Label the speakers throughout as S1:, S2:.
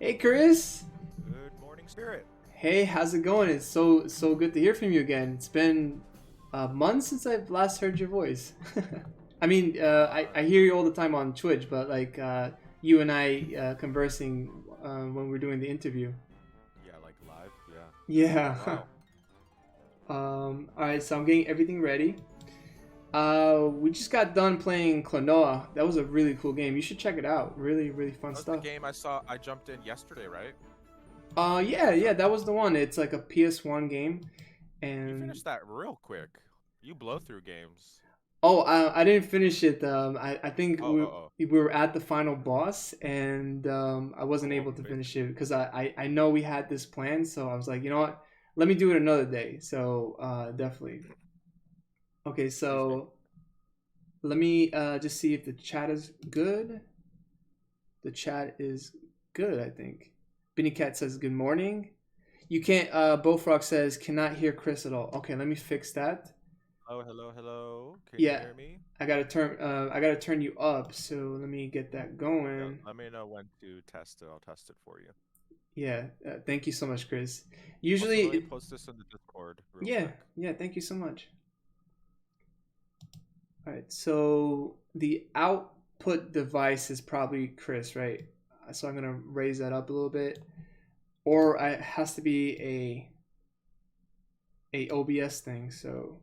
S1: Hey Chris.
S2: Good morning, Spirit.
S1: Hey, how's it going? It's so good to hear from you again. It's been a month since I've last heard your voice. I mean, I hear you all the time on Twitch, but like you and I conversing when we're doing the interview.
S2: Yeah, like live. Yeah, it's been a
S1: Yeah.
S2: while.
S1: All right, so I'm getting everything ready. We just got done playing Klonoa. That was a really cool game. You should check it out. Really, really fun
S2: That was the
S1: stuff.
S2: game I saw. I jumped in yesterday, right?
S1: Yeah,
S2: So
S1: that was the one. It's like a PS1 game,
S2: you
S1: and
S2: finished that real quick. You blow through games.
S1: oh, I didn't finish it. I think
S2: Oh, oh, oh,
S1: we were at the final boss, and I wasn't
S2: oh,
S1: able to finish
S2: amazing.
S1: it because I know we had this plan, so I was like, you know what, let me do it another day. So definitely. Okay,
S2: Excuse me.
S1: so let me just see if the chat is good. The chat is good, I think. Benny Cat says good morning. You can't. Bofrog says cannot hear Chris at all. Okay, let me fix that.
S2: Hello, hello, hello. Can you
S1: Yeah,
S2: hear me?
S1: I gotta turn you up. So let me get that
S2: Yeah,
S1: going.
S2: let me know when to test it. I'll test it for you.
S1: Yeah, thank you so much, Chris.
S2: Also,
S1: Usually,
S2: let me post this in the Discord real
S1: yeah,
S2: quick.
S1: yeah, thank you so much. All right, so the output device is probably Chris, right? So I'm gonna raise that up a little bit, or it has to be a OBS thing. So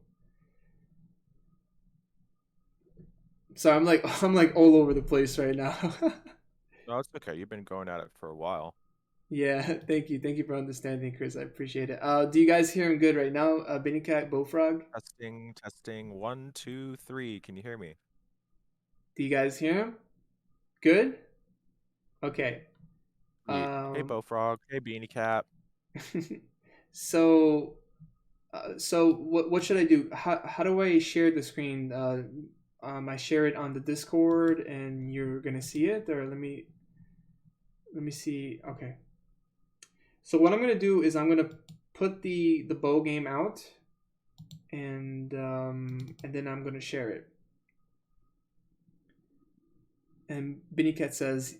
S1: I'm like I'm like all over the place right now.
S2: No, it's okay. You've been going at it for a while.
S1: Yeah, thank you for understanding, Chris. I appreciate it. Do you guys hear him good right now? Benny Cat, Bowfrog.
S2: Testing, testing. One, two, three. Can you hear me?
S1: Do you guys hear him? Good. Okay.
S2: Sweet. Hey,
S1: Um,
S2: Bowfrog. Hey, Beanie Cap.
S1: so so what should I do? How do I share the screen? I share it on the Discord, and you're gonna see it, or let me see. Okay. So what I'm gonna do is I'm gonna put the bow game out, and then I'm gonna share it. And Cat says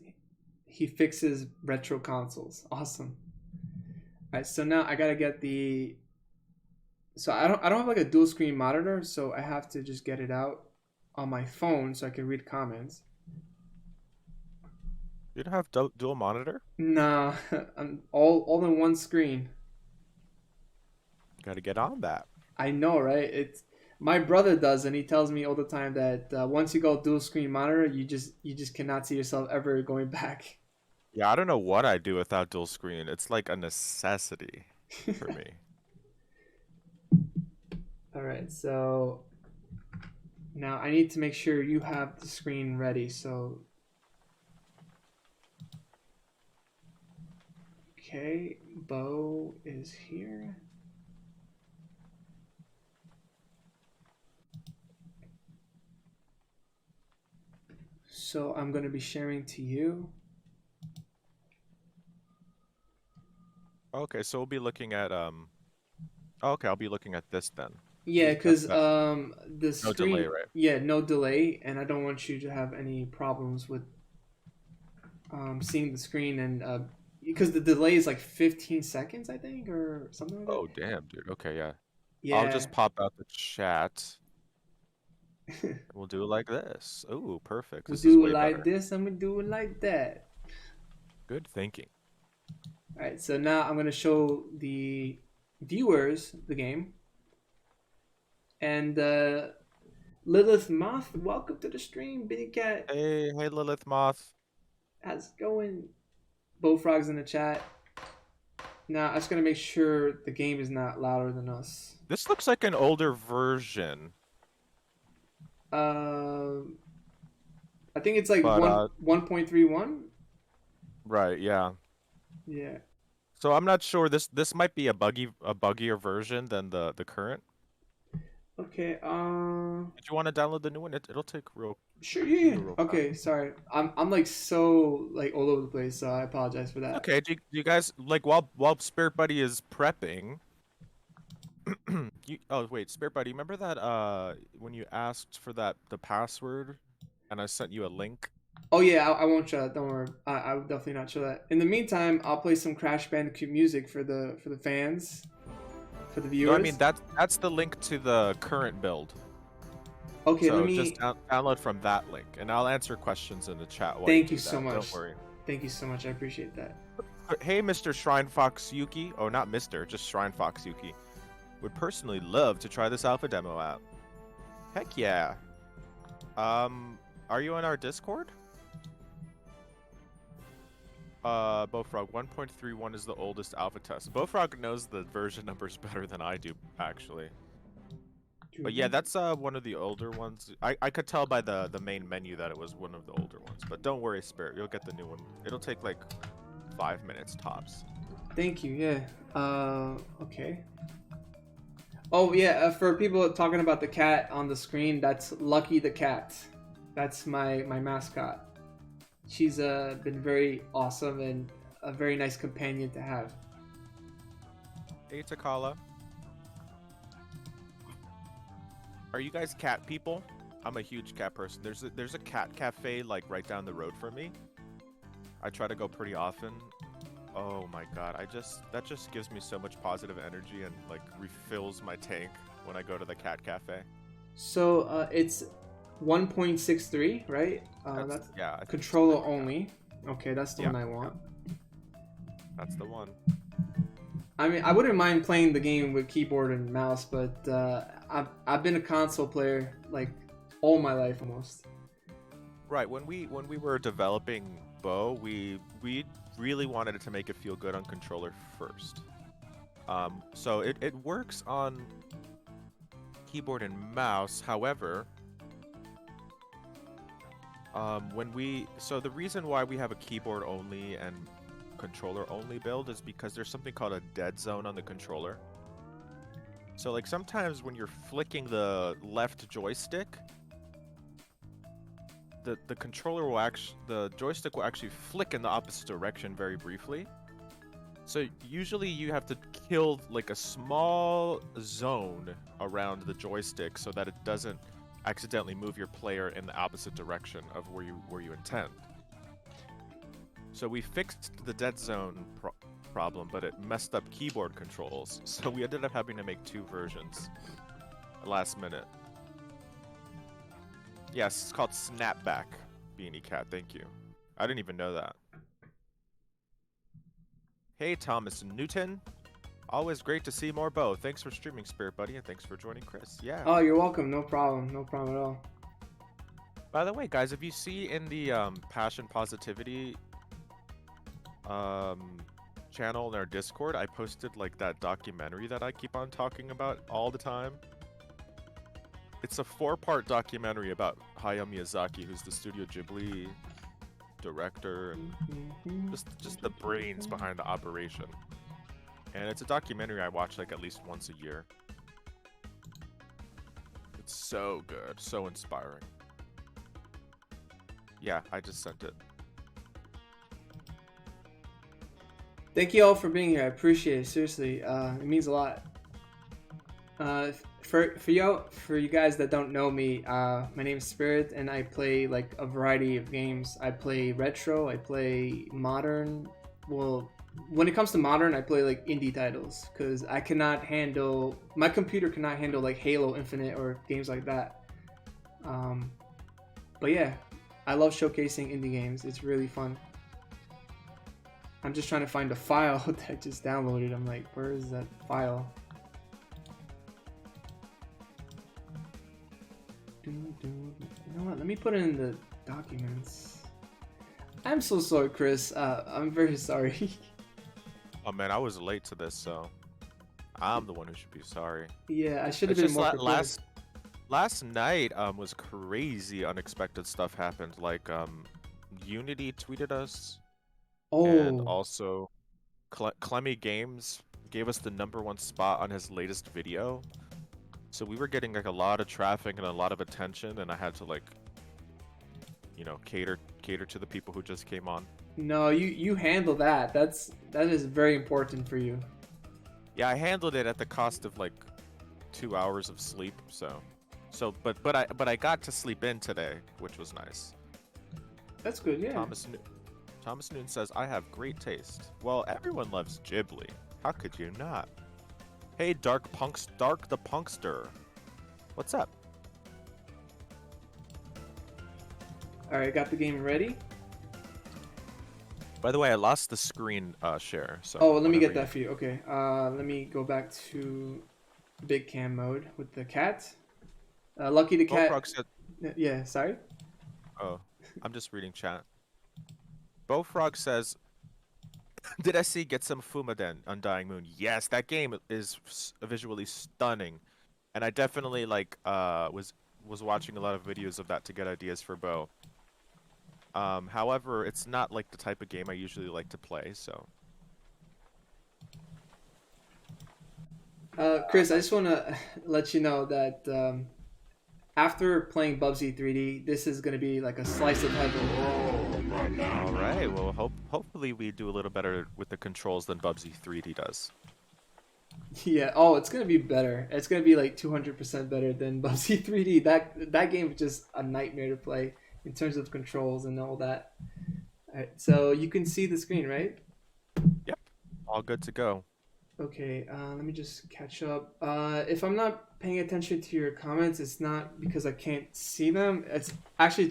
S1: he fixes retro consoles. Awesome. All right, so now I gotta get the. So I don't have like a dual screen monitor, so I have to just get it out on my phone so I can read comments.
S2: You don't have dual monitor?
S1: Nah, I'm all in one screen.
S2: Got to get on that.
S1: I know, right? It's my brother does, and he tells me all the time that once you go dual screen monitor, you just cannot see yourself ever going back.
S2: Yeah, I don't know what I do without dual screen. It's like a necessity for me.
S1: All right, so now I need to make sure you have the screen ready. So okay, Bo is here. So I'm going to be sharing to you.
S2: Okay, so we'll be looking at oh, okay, I'll be looking at this then.
S1: Yeah,
S2: Sweet. That's
S1: because
S2: that.
S1: the
S2: No delay,
S1: screen,
S2: right?
S1: yeah, no delay, and I don't want you to have any problems with seeing the screen, and because the delay is like 15 seconds, I think, or something like that.
S2: Oh, damn, dude. Okay, yeah. I'll
S1: Yeah.
S2: just pop out the chat and we'll do it like this. Oh, perfect.
S1: We
S2: This is
S1: do it
S2: way
S1: like
S2: better.
S1: this and we do it like that.
S2: Good thinking.
S1: All right, so now I'm going to show the viewers the game. And Lilith Moth, welcome to the stream. Bitty Cat,
S2: Hey, hey, Lilith Moth.
S1: how's it going? Bowfrog's in the chat. Now, I'm just going to make sure the game is not louder than us.
S2: This looks like an older version,
S1: Uh, I think it's like
S2: but
S1: 1.31.
S2: right, yeah.
S1: Yeah.
S2: So I'm not sure. This might be a buggier version than the current.
S1: Okay.
S2: Did you want to download the new one? It'll take
S1: Sure. Yeah.
S2: real fast.
S1: Okay. Sorry. I'm like so like all over the place, so I apologize for
S2: It's
S1: that.
S2: okay. Do you guys like while Spirit Buddy is prepping? Oh wait, Spirit Buddy, remember that when you asked for the password and I sent you a link?
S1: Oh yeah, I won't show that. Don't worry. I will definitely not show that. In the meantime, I'll play some Crash Bandicoot music for the fans, for the
S2: No, I mean
S1: viewers.
S2: that's the link to the current build.
S1: Okay, let
S2: So just
S1: me.
S2: download from that link, and I'll answer questions in the chat while you
S1: Thank you
S2: do
S1: so
S2: that. Don't
S1: much.
S2: worry.
S1: Thank you so much. I appreciate that.
S2: Hey, Mr. Shrine Fox Yuki. Oh, not Mr. Just Shrine Fox Yuki. Would personally love to try this alpha demo out. Heck yeah. Are you in our Discord? Bofrog 1.31 is the oldest alpha test. Bofrog knows the version numbers better than I do, actually. But yeah, that's one of the older ones. I could tell by the main menu that it was one of the older ones. But don't worry, Spirit, you'll get the new one. It'll take like 5 minutes tops.
S1: Thank you. Yeah. Okay. Oh yeah. For people talking about the cat on the screen, that's Lucky the cat. That's my mascot. She's been very awesome and a very nice companion to have.
S2: Hey, Takala. Are you guys cat people? I'm a huge cat person. There's a cat cafe like right down the road from me. I try to go pretty often. Oh my god, that just gives me so much positive energy and like refills my tank when I go to the cat cafe.
S1: So it's 1.63, right? That's
S2: Yeah, I think it's
S1: controller
S2: something like
S1: only. Okay, that's the
S2: that.
S1: one I want.
S2: That's the one.
S1: I mean, I wouldn't mind playing the game with keyboard and mouse, but I've been a console player like all my life almost.
S2: Right, when we were developing Bo, we really wanted it to make it feel good on controller first. So it works on keyboard and mouse. However, so the reason why we have a keyboard only and controller only build is because there's something called a dead zone on the controller. So like sometimes when you're flicking the left joystick, the controller will the joystick will actually flick in the opposite direction very briefly. So usually you have to kill like a small zone around the joystick so that it doesn't accidentally move your player in the opposite direction of where you intend. So we fixed the dead zone problem, but it messed up keyboard controls. So we ended up having to make 2 versions last minute. Yes, it's called Snapback, Beanie Cat. Thank you. I didn't even know that. Hey, Thomas Newton. Always great to see more Bo. Thanks for streaming, Spirit Buddy, and thanks for joining Chris. Yeah.
S1: Oh, you're welcome. No problem. No problem at all.
S2: By the way, guys, if you see in the Passion Positivity channel in our Discord, I posted like that documentary that I keep on talking about all the time. It's a 4-part documentary about Hayao Miyazaki, who's the Studio Ghibli director and just the brains behind the operation. And it's a documentary I watch like at least once a year. It's so good, so inspiring. Yeah, I just sent it.
S1: Thank you all for being here. I appreciate it. Seriously, it means a lot. For you guys that don't know me, my name is Spirit, and I play like a variety of games. I play retro. I play modern. Well, when it comes to modern, I play like indie titles because I cannot handle my computer cannot handle like Halo Infinite or games like that. But yeah, I love showcasing indie games. It's really fun. I'm just trying to find a file that I just downloaded. I'm like, where is that file? You know what? Let me put it in the documents. I'm so sorry, Chris. I'm very sorry.
S2: Oh man, I was late to this, so I'm the one who should be sorry.
S1: Yeah, I should have
S2: It's
S1: been
S2: just
S1: more prepared.
S2: last night was crazy. Unexpected stuff happened. Like Unity tweeted us, and
S1: Oh,
S2: also Clemmy Games gave us the #1 spot on his latest video. So we were getting like a lot of traffic and a lot of attention, and I had to like, you know, cater to the people who just came on.
S1: no, you handle that. That is very important for you.
S2: Yeah, I handled it at the cost of like 2 hours of sleep. So but I got to sleep in today, which was nice.
S1: That's good. Yeah.
S2: Thomas Noon says, I have great taste. Well, everyone loves Ghibli. How could you not? Hey, Dark the Punkster. What's up?
S1: All right, got the game ready.
S2: By the way, I lost the screen share. So
S1: Oh, let me get
S2: whenever
S1: that for you. Okay. Let me go back to big cam mode with the cat. Lucky the cat.
S2: Bullfrog said,
S1: Yeah. Sorry.
S2: oh, I'm just reading chat. Bowfrog says, did I see get some Fumaden, Undying Moon? Yes, that game is visually stunning, and I definitely like was watching a lot of videos of that to get ideas for Bow. However, it's not like the type of game I usually like to play, so.
S1: Chris, I just want to let you know that after playing Bubsy 3D, this is going to be like a slice of heaven.
S2: All right. Well, hopefully we do a little better with the controls than Bubsy 3D does.
S1: Yeah. Oh, it's going to be better. It's going to be like 200% better than Bubsy 3D. That game is just a nightmare to play in terms of controls and all that. All right, so you can see the screen, right?
S2: Yep. All good to go.
S1: Okay, let me just catch up. If I'm not paying attention to your comments, it's not because I can't see them. It's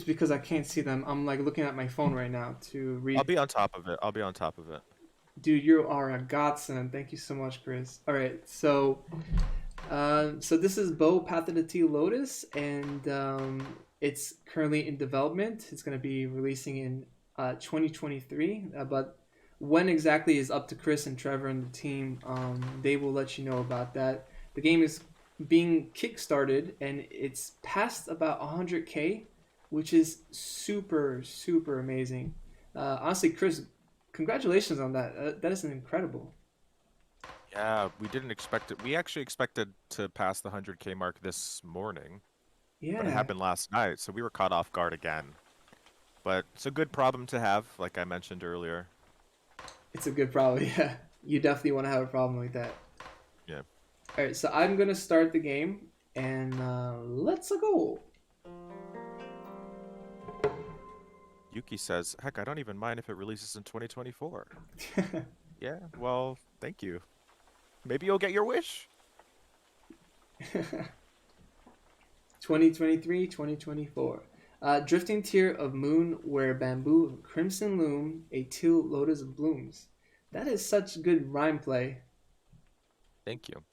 S1: because I can't see them. I'm like looking at my phone right now to read.
S2: I'll be on top of it. I'll be on top of it.
S1: Dude, you are a godsend. Thank you so much, Chris. All right, so this is Bow Path of the Teal Lotus, and it's currently in development. It's going to be releasing in 2023, but when exactly is up to Chris and Trevor and the team. They will let you know about that. The game is being kickstarted and it's past about 100K, which is super, super amazing. Honestly, Chris, congratulations on that. That is incredible.
S2: Yeah, we didn't expect it. We actually expected to pass the 100K mark this morning, but it
S1: Yeah,
S2: happened last night, so we were caught off guard again. But it's a good problem to have, like I mentioned earlier.
S1: it's a good problem. Yeah, you definitely want to have a problem like that.
S2: Yeah.
S1: All right, so I'm gonna start the game and let's go.
S2: Yuki says, heck, I don't even mind if it releases in 2024. Yeah, well, thank you. Maybe you'll get your wish.
S1: 2023, 2024. Drifting tier of moon where bamboo of crimson loom, a teal lotus blooms. That is such good rhyme play.
S2: Thank you.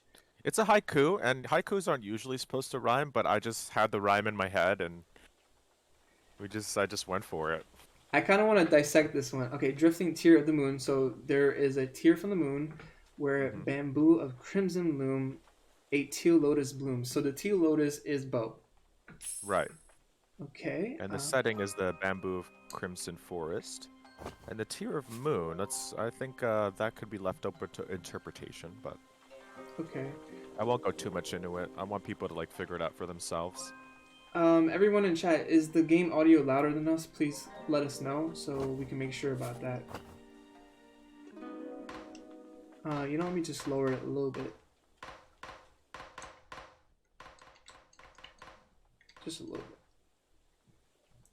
S2: It's a haiku, and haikus aren't usually supposed to rhyme, but I just had the rhyme in my head, and I just went for it.
S1: I kind of want to dissect this one. Okay, drifting tier of the moon. So there is a tier from the moon where bamboo of crimson loom, a teal lotus blooms. So the teal lotus is Bow.
S2: Right.
S1: Okay.
S2: And the setting is the bamboo of crimson forest. And the tier of moon, I think that could be left open to interpretation, but
S1: Okay.
S2: I won't go too much into it. I want people to like figure it out for themselves.
S1: Everyone in chat, is the game audio louder than us? Please let us know so we can make sure about that. Let me just lower it a little bit. Just a little bit.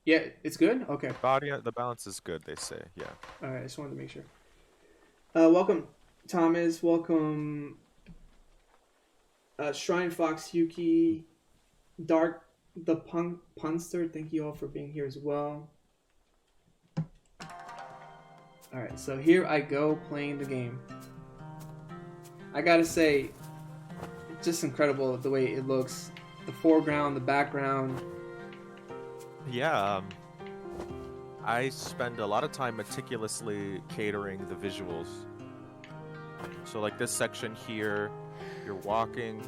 S1: Yeah, it's good? Okay.
S2: The balance is good, they say. Yeah.
S1: Alright, I just wanted to make sure. Welcome, Thomas. Welcome, Shrine Fox, Yuki, Dark, the Punster. Thank you all for being here as well. Alright, so here I go playing the game. I gotta say, it's just incredible the way it looks. The foreground, the background.
S2: Yeah, I spend a lot of time meticulously catering the visuals. So like this section here, you're walking.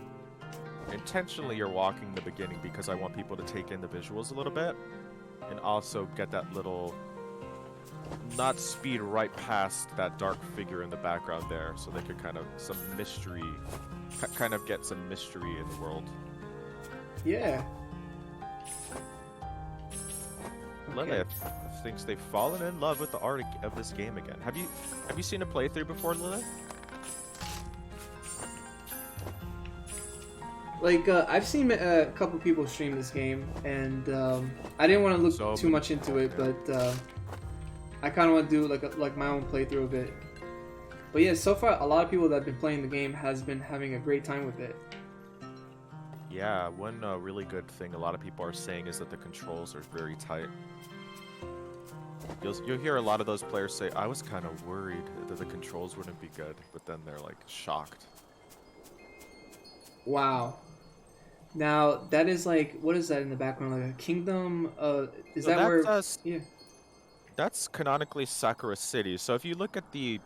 S2: Intentionally you're walking in the beginning because I want people to take in the visuals a little bit. And also get that little... not speed right past that dark figure in the background there. So they could kind of some mystery... kind of get some mystery in the world.
S1: Yeah.
S2: Lilith thinks they've fallen in love with the art of this game again. Have you seen a playthrough before, Lilith?
S1: Like I've seen a couple people stream this game, and I didn't want to look
S2: So
S1: too much into it,
S2: yeah.
S1: but I kind of want to do like my own playthrough of it. But yeah, so far a lot of people that have been playing the game has been having a great time with it.
S2: Yeah, one really good thing a lot of people are saying is that the controls are very tight. You'll hear a lot of those players say, I was kind of worried that the controls wouldn't be good, but then they're like shocked.
S1: Wow. Now that is like, what is that in the background? Like a kingdom? Is
S2: So
S1: that
S2: that's
S1: where?
S2: us.
S1: Yeah.
S2: That's canonically Sakura City. So if you look at the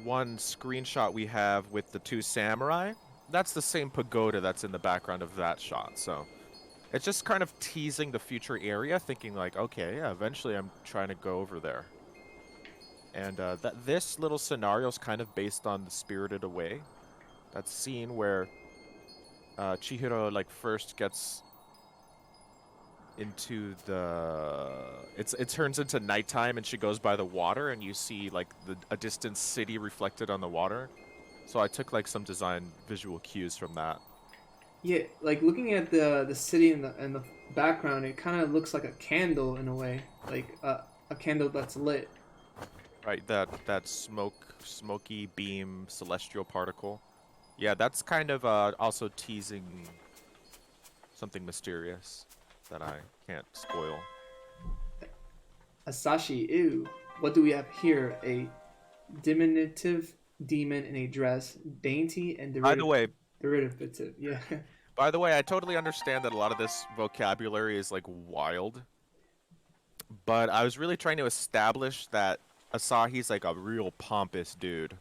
S2: one screenshot we have with the two samurai, that's the same pagoda that's in the background of that shot. So it's just kind of teasing the future area, thinking like, okay, yeah, eventually I'm trying to go over there. And this little scenario is kind of based on the Spirited Away. That scene where Chihiro like first gets into it turns into nighttime and she goes by the water and you see like a distant city reflected on the water. So I took like some design visual cues from that.
S1: Yeah, like looking at the city in the background, it kind of looks like a candle in a way, like a candle that's lit.
S2: Right, that smoky beam celestial particle. Yeah, that's kind of also teasing something mysterious that I can't spoil.
S1: Asashi, ew. What do we have here? A diminutive demon in a dress, dainty and
S2: By the way,
S1: derivative. Yeah.
S2: I totally understand that a lot of this vocabulary is like wild, but I was really trying to establish that Asahi's like a real pompous dude.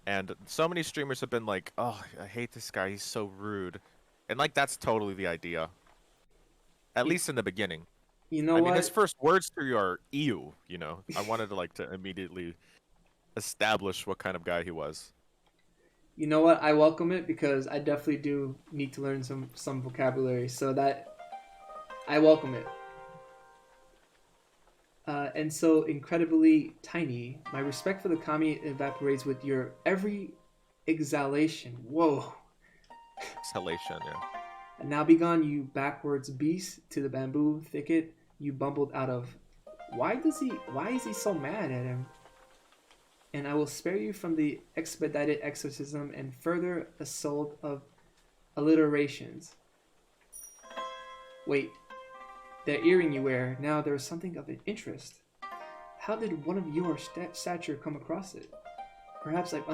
S2: And so many streamers have been like, "Oh, I hate this guy. He's so rude." And like that's totally the idea. At
S1: you,
S2: least in the beginning.
S1: you know
S2: I mean, his
S1: what?
S2: first words to you are "ew," you know. I wanted to immediately establish what kind of guy he was.
S1: You know what? I welcome it because I definitely do need to learn some vocabulary. So that I welcome it. And so incredibly tiny. My respect for the kami evaporates with your every exhalation. Whoa.
S2: Exhalation, yeah.
S1: And now be gone, you backwards beast, to the bamboo thicket you bumbled out of. Why is he so mad at him? And I will spare you from the expedited exorcism and further assault of alliterations. Wait, that earring you wear, now there is something of an interest. How did one of your stature come across it? Perhaps I've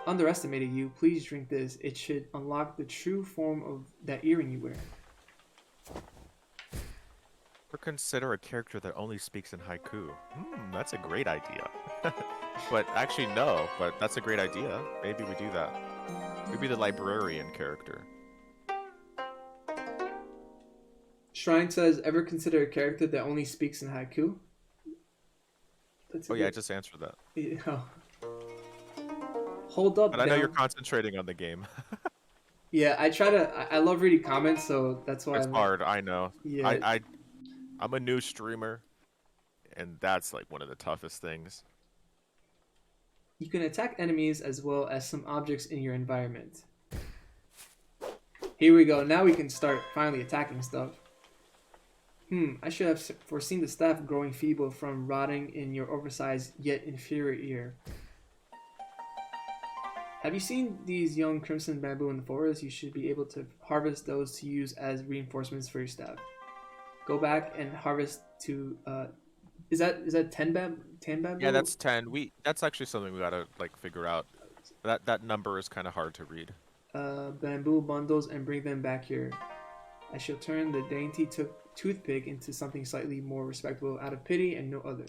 S1: underestimated you. Please drink this. It should unlock the true form of that earring you wear.
S2: Or consider a character that only speaks in haiku. That's a great idea. But actually, no, but that's a great idea. Maybe we do that. Maybe the librarian character.
S1: Shrine says, ever consider a character that only speaks in haiku? That's
S2: Oh yeah, I just answered that.
S1: Yeah. Hold up,
S2: But I know you're
S1: down.
S2: concentrating on the game.
S1: Yeah, I try to. I love reading comments, so that's why
S2: It's
S1: I'm like,
S2: hard, I know.
S1: yeah.
S2: I'm a new streamer, and that's like one of the toughest things.
S1: You can attack enemies as well as some objects in your environment. Here we go. Now we can start finally attacking stuff. I should have foreseen the staff growing feeble from rotting in your oversized yet inferior ear. Have you seen these young crimson bamboo in the forest? You should be able to harvest those to use as reinforcements for your staff. Go back and harvest to. Is that 10 bamboo?
S2: Yeah, that's 10. That's actually something we gotta like figure out. That number is kind of hard to read.
S1: Bamboo bundles and bring them back here. I shall turn the dainty toothpick into something slightly more respectable out of pity and no other.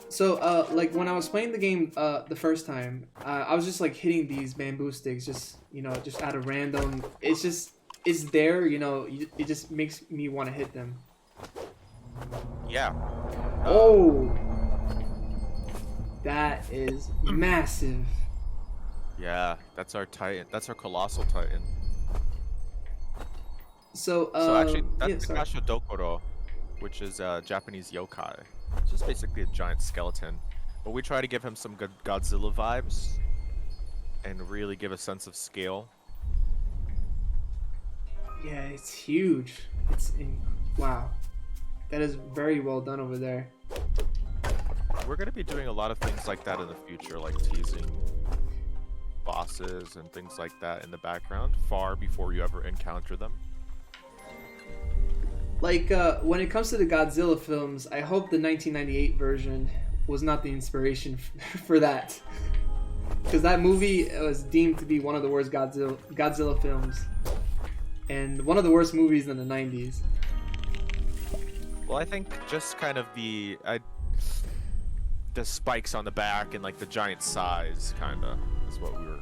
S1: So, like when I was playing the game the first time, I was just like hitting these bamboo sticks, just just out of random. It's there, it just makes me want to hit them.
S2: Yeah.
S1: Oh, that is massive.
S2: Yeah, that's our titan. That's our colossal titan.
S1: So,
S2: So actually,
S1: yeah,
S2: that's the
S1: sorry.
S2: Kasha Dokoro, which is a Japanese yokai. It's just basically a giant skeleton. But we try to give him some good Godzilla vibes. and really give a sense of scale.
S1: Yeah, it's huge. Wow. That is very well done over there.
S2: We're going to be doing a lot of things like that in the future, like teasing bosses and things like that in the background, far before you ever encounter them.
S1: Like, when it comes to the Godzilla films, I hope the 1998 version was not the inspiration for that. Because that movie was deemed to be one of the worst Godzilla films. And one of the worst movies in the 90s.
S2: Well, I think just kind of the spikes on the back and like the giant size, kind of, is what we were.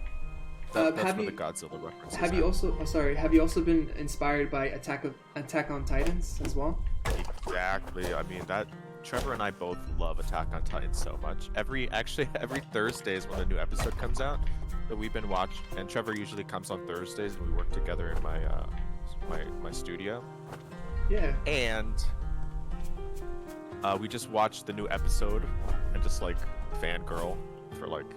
S2: That's where the Godzilla reference is.
S1: Have you also been inspired by Attack on Titans as well?
S2: Exactly. I mean, Trevor and I both love Attack on Titan so much. Every Thursdays when a new episode comes out that we've been watching, and Trevor usually comes on Thursdays and we work together in my studio.
S1: Yeah.
S2: And we just watched the new episode and just like fangirl for like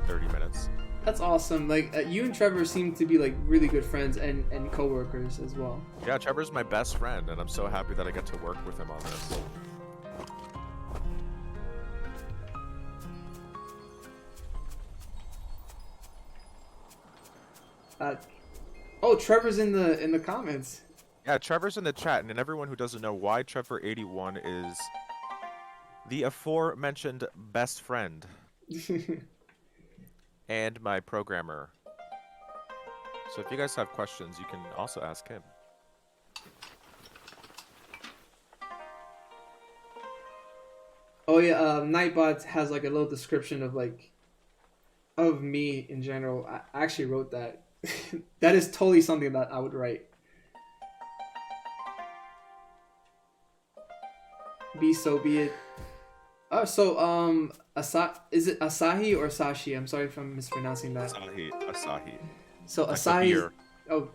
S2: 30 minutes.
S1: That's awesome. Like, you and Trevor seem to be like really good friends and co-workers as well.
S2: Yeah, Trevor's my best friend, and I'm so happy that I get to work with him on this.
S1: Oh, Trevor's in the comments.
S2: Yeah, Trevor's in the chat, and everyone who doesn't know why Trevor81 is the aforementioned best friend and my programmer. So if you guys have questions, you can also ask him.
S1: Oh yeah, Nightbot has like a little description of me in general. I actually wrote that. That is totally something that I would write. Be it. Oh, so is it Asahi or Sashi? I'm sorry if I'm mispronouncing that.
S2: Asahi.
S1: So
S2: like
S1: Asahi. Oh,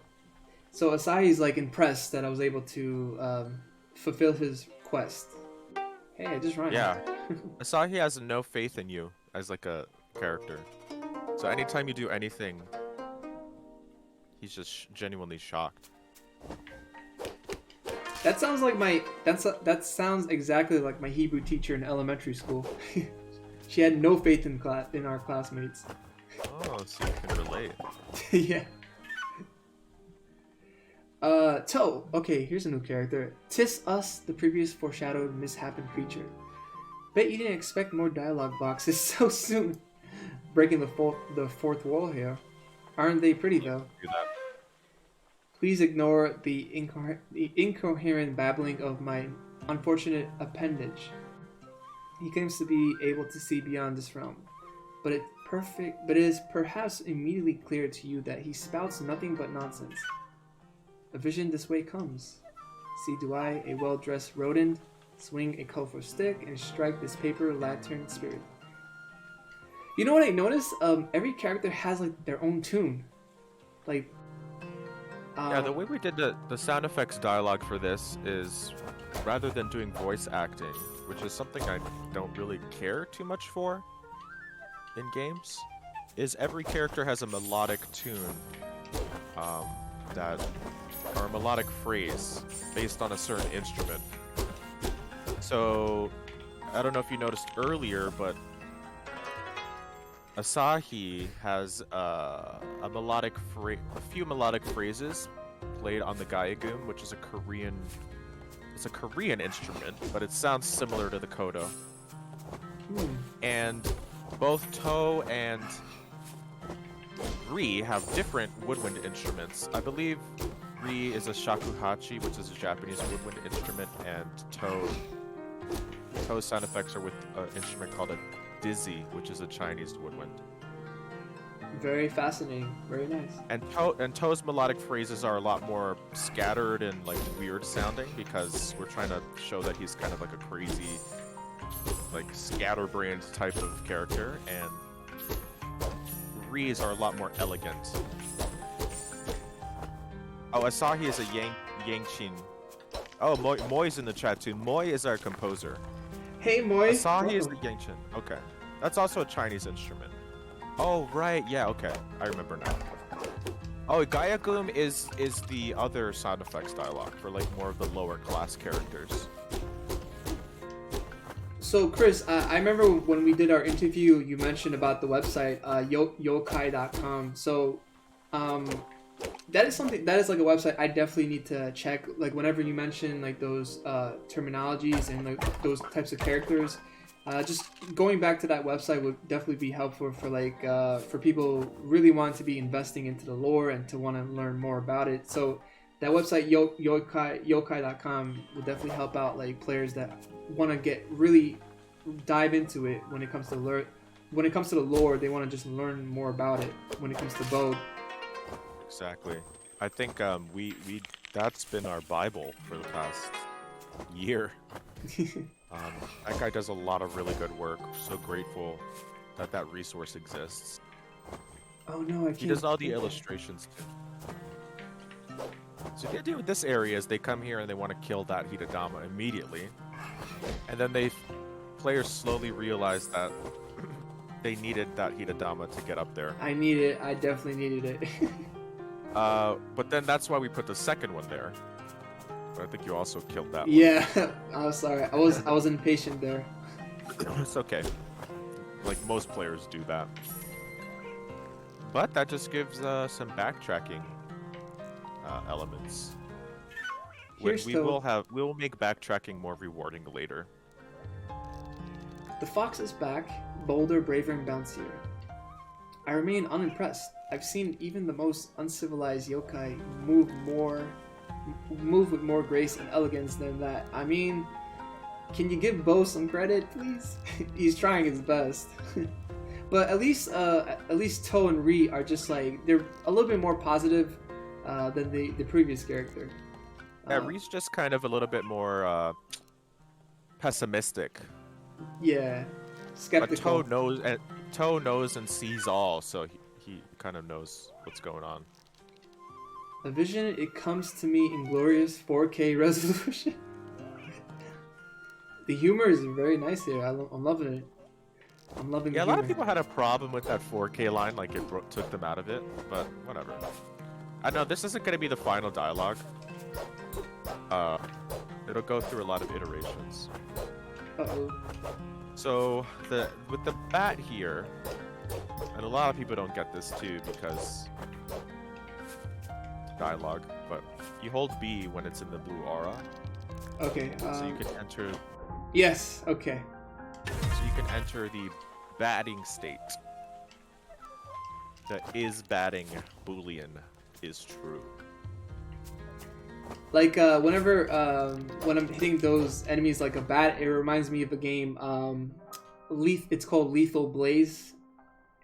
S1: so Asahi's like impressed that I was able to fulfill his quest. Hey, I just rhymed.
S2: Yeah. Asahi has no faith in you as like a character. So anytime you do anything, he's just genuinely shocked.
S1: That sounds like that sounds exactly like my Hebrew teacher in elementary school. She had no faith in our classmates.
S2: Oh, so you can relate.
S1: Yeah. Toe. Okay, here's a new character. Tis us, the previous foreshadowed mishappened creature. Bet you didn't expect more dialogue boxes so soon. Breaking the fourth wall here. Aren't they pretty though?
S2: Do that.
S1: Please ignore the incoherent babbling of my unfortunate appendage. He claims to be able to see beyond this realm, but it is perhaps immediately clear to you that he spouts nothing but nonsense. A vision this way comes. See do I, a well-dressed rodent, swing a colorful stick and strike this paper lantern spirit. You know what I noticed? Every character has like their own tune. Like,
S2: yeah, the way we did the sound effects dialogue for this is, rather than doing voice acting, which is something I don't really care too much for in games, is every character has a melodic tune, or a melodic phrase based on a certain instrument. So, I don't know if you noticed earlier, but Asahi has a few melodic phrases played on the Gayagum, which is a Korean instrument, but it sounds similar to the koto. And both Toe and Ri have different woodwind instruments. I believe Ri is a shakuhachi, which is a Japanese woodwind instrument, and Toe's sound effects are with an instrument called a dizzy, which is a Chinese woodwind.
S1: Very fascinating. Very nice.
S2: And Toe's melodic phrases are a lot more scattered and like weird sounding, because we're trying to show that he's kind of like a crazy, like scatterbrained type of character, and Ri's are a lot more elegant. Oh, Asahi is a Yangqin. Oh, Moi's in the chat too. Moi is our composer.
S1: Hey, Moi.
S2: Asahi is the Yangqin. Okay. That's also a Chinese instrument. Oh right, yeah, okay, I remember now. Oh, Gaiagum is the other sound effects dialogue for like more of the lower class characters.
S1: So, Chris, I remember when we did our interview, you mentioned about the website, yokai.com. So, um, that is something that is like a website I definitely need to check. Like whenever you mention like those terminologies and like those types of characters, just going back to that website would definitely be helpful for like for people really want to be investing into the lore and to want to learn more about it. So that website yokai.com will definitely help out like players that want to get really dive into it when it comes to lore. When it comes to the lore, they want to just learn more about it. When it comes to Bode.
S2: Exactly. I think we that's been our Bible for the past year. That guy does a lot of really good work. So grateful that that resource exists.
S1: Oh no, I can't.
S2: He does all the illustrations too. So what they do with this area is they come here and they want to kill that Hidadama immediately, and then players slowly realize that they needed that Hidadama to get up there.
S1: I need it. I definitely needed it.
S2: But then that's why we put the second one there. But I think you also killed that one.
S1: Yeah, I'm sorry. I was impatient there.
S2: It's okay. Like most players do that. But that just gives some backtracking elements. We will make backtracking more rewarding later.
S1: The fox is back, bolder, braver, and bouncier. I remain unimpressed. I've seen even the most uncivilized yokai move with more grace and elegance than that. I mean, can you give Bo some credit, please? He's trying his best. But at least To and Ri are just like they're a little bit more positive than the previous character.
S2: Yeah, Ri's just kind of a little bit more pessimistic.
S1: Yeah, skeptical.
S2: But Toe knows and sees all, so he kind of knows what's going on.
S1: A vision, it comes to me in glorious 4K resolution. The humor is very nice here. I'm loving it. I'm loving.
S2: Yeah,
S1: the
S2: a lot
S1: humor.
S2: of people had a problem with that 4K line, like it took them out of it, but whatever. I know this isn't going to be the final dialogue. It'll go through a lot of iterations.
S1: Uh-oh.
S2: So with the bat here, and a lot of people don't get this too because dialogue, but you hold B when it's in the blue aura.
S1: Okay.
S2: So you can enter.
S1: Yes. Okay.
S2: So you can enter the batting state. The is batting boolean is true.
S1: Like whenever when I'm hitting those enemies like a bat, it reminds me of a game. It's called Lethal Blaze,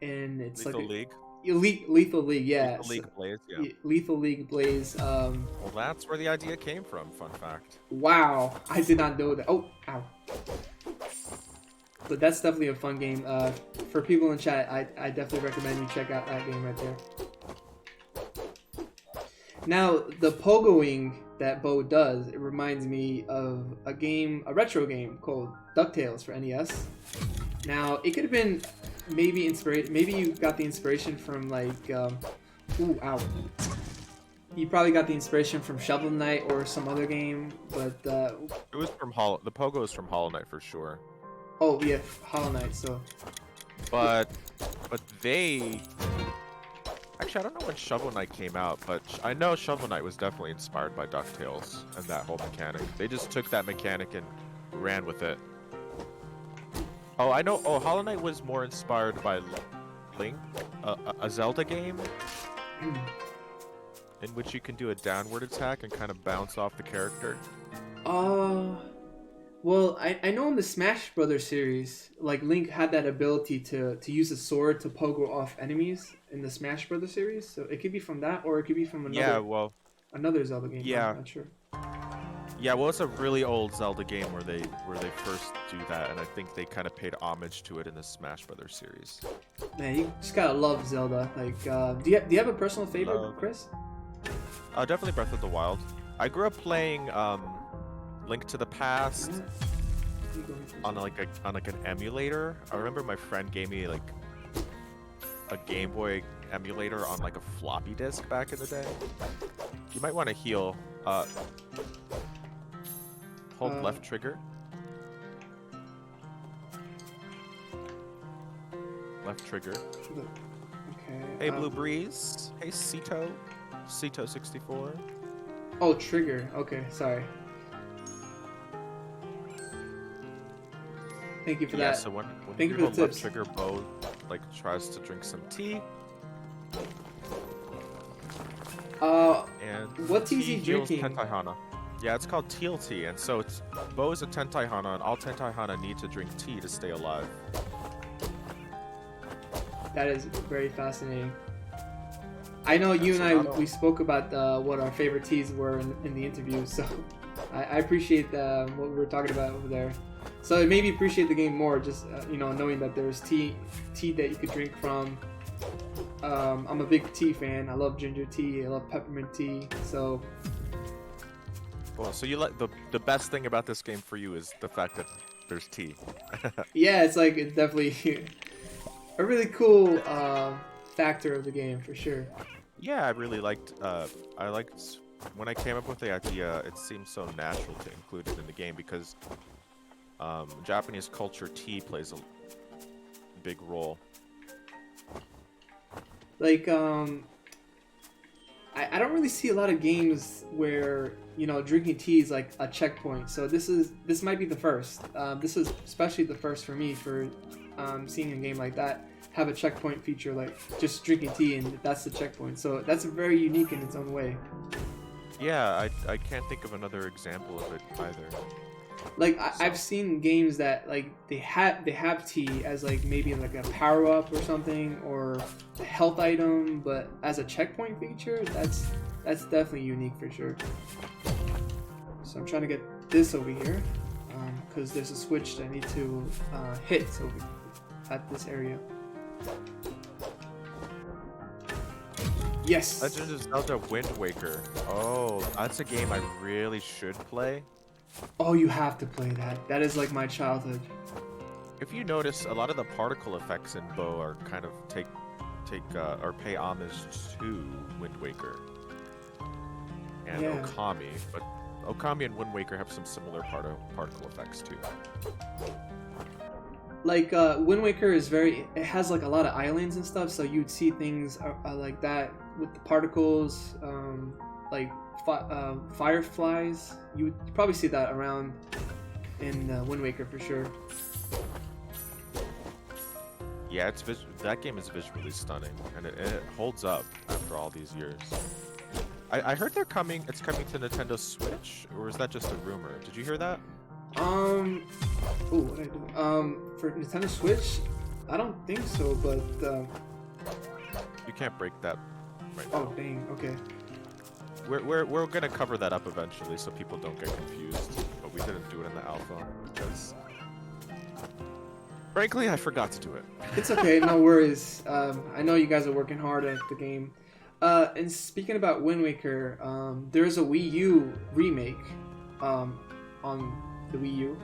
S1: and it's
S2: Lethal
S1: like
S2: League.
S1: Lethal League. Yeah.
S2: Lethal League Blaze. Yeah.
S1: Lethal League Blaze.
S2: Well, that's where the idea came from. Fun fact.
S1: Wow, I did not know that. Oh, ow. But that's definitely a fun game. For people in chat, I definitely recommend you check out that game right there. Now, the pogoing that Bo does, it reminds me of a retro game called DuckTales for NES. Now, it could have been maybe you got the inspiration from like, ooh, ow. You probably got the inspiration from Shovel Knight or some other game, but
S2: It was from the pogo is from Hollow Knight for sure.
S1: Oh yeah, Hollow Knight. So,
S2: but they actually I don't know when Shovel Knight came out, but I know Shovel Knight was definitely inspired by DuckTales and that whole mechanic. They just took that mechanic and ran with it. Oh, I know. Oh, Hollow Knight was more inspired by Link, a Zelda game, in which you can do a downward attack and kind of bounce off the character.
S1: Well, I know in the Smash Brothers series, like Link had that ability to use a sword to pogo off enemies in the Smash Brothers series. So it could be from that, or it could be from another Zelda game.
S2: Yeah,
S1: I'm not sure.
S2: Yeah, well, it's a really old Zelda game where they first do that, and I think they kind of paid homage to it in the Smash Brothers series.
S1: Man, you just gotta love Zelda. Like, do you have a personal favorite, Chris?
S2: Definitely Breath of the Wild. I grew up playing Link to the Past on an emulator. I remember my friend gave me like a Game Boy emulator on like a floppy disk back in the day. You might want to heal. Hold left trigger. Left trigger.
S1: Okay.
S2: Hey, Blue Breeze. Hey, Cito. Cito64.
S1: Oh, trigger. Okay, sorry. Thank you for that.
S2: So when
S1: Thank
S2: you
S1: you for
S2: hold
S1: the
S2: left
S1: tips.
S2: trigger, Bo like tries to drink some tea. And
S1: What tea is he
S2: heals
S1: drinking?
S2: Tentai Hana. Yeah, it's called Teal tea, and so it's Bo is a Tentai Hana, and all Tentai Hana need to drink tea to stay alive.
S1: That is very fascinating. I know you and we spoke about what our favorite teas were in the interview, so I appreciate what we were talking about over there. So it made me appreciate the game more, just knowing that there's tea that you could drink from. I'm a big tea fan. I love ginger tea. I love peppermint tea. So.
S2: Well, so you like the best thing about this game for you is the fact that there's tea.
S1: Yeah, it's definitely a really cool factor of the game for sure.
S2: Yeah, I really liked. I liked when I came up with the idea. It seemed so natural to include it in the game because Japanese culture, tea plays a big role.
S1: Like I don't really see a lot of games where drinking tea is like a checkpoint. So this might be the first. This is especially the first for me for seeing a game like that have a checkpoint feature, like just drinking tea and that's the checkpoint. So that's very unique in its own way.
S2: Yeah, I can't think of another example of it either.
S1: Like I've seen games that like they have tea as like maybe like a power up or something or a health item, but as a checkpoint feature, that's definitely unique for sure. So I'm trying to get this over here because there's a switch that I need to hit over at this area. Yes.
S2: Legend of Zelda Wind Waker. Oh, that's a game I really should play.
S1: Oh, you have to play that. That is like my childhood.
S2: If you notice, a lot of the particle effects in Bo are kind of or pay homage to Wind Waker and
S1: Yeah.
S2: Okami, but Okami and Wind Waker have some similar particle effects too.
S1: Like Wind Waker is it has like a lot of islands and stuff, so you'd see things like that with the particles, like fireflies. You would probably see that around in Wind Waker for sure.
S2: Yeah, that game is visually stunning, and it holds up after all these years. I heard it's coming to Nintendo Switch, or is that just a rumor? Did you hear that?
S1: Oh, what did I do? For Nintendo Switch, I don't think so, but
S2: You can't break that right now.
S1: oh dang, okay.
S2: We're gonna cover that up eventually, so people don't get confused. But we didn't do it in the alpha because, frankly, I forgot to do it.
S1: It's okay, no worries. I know you guys are working hard at the game. And speaking about Wind Waker, there's a Wii U remake on the Wii U.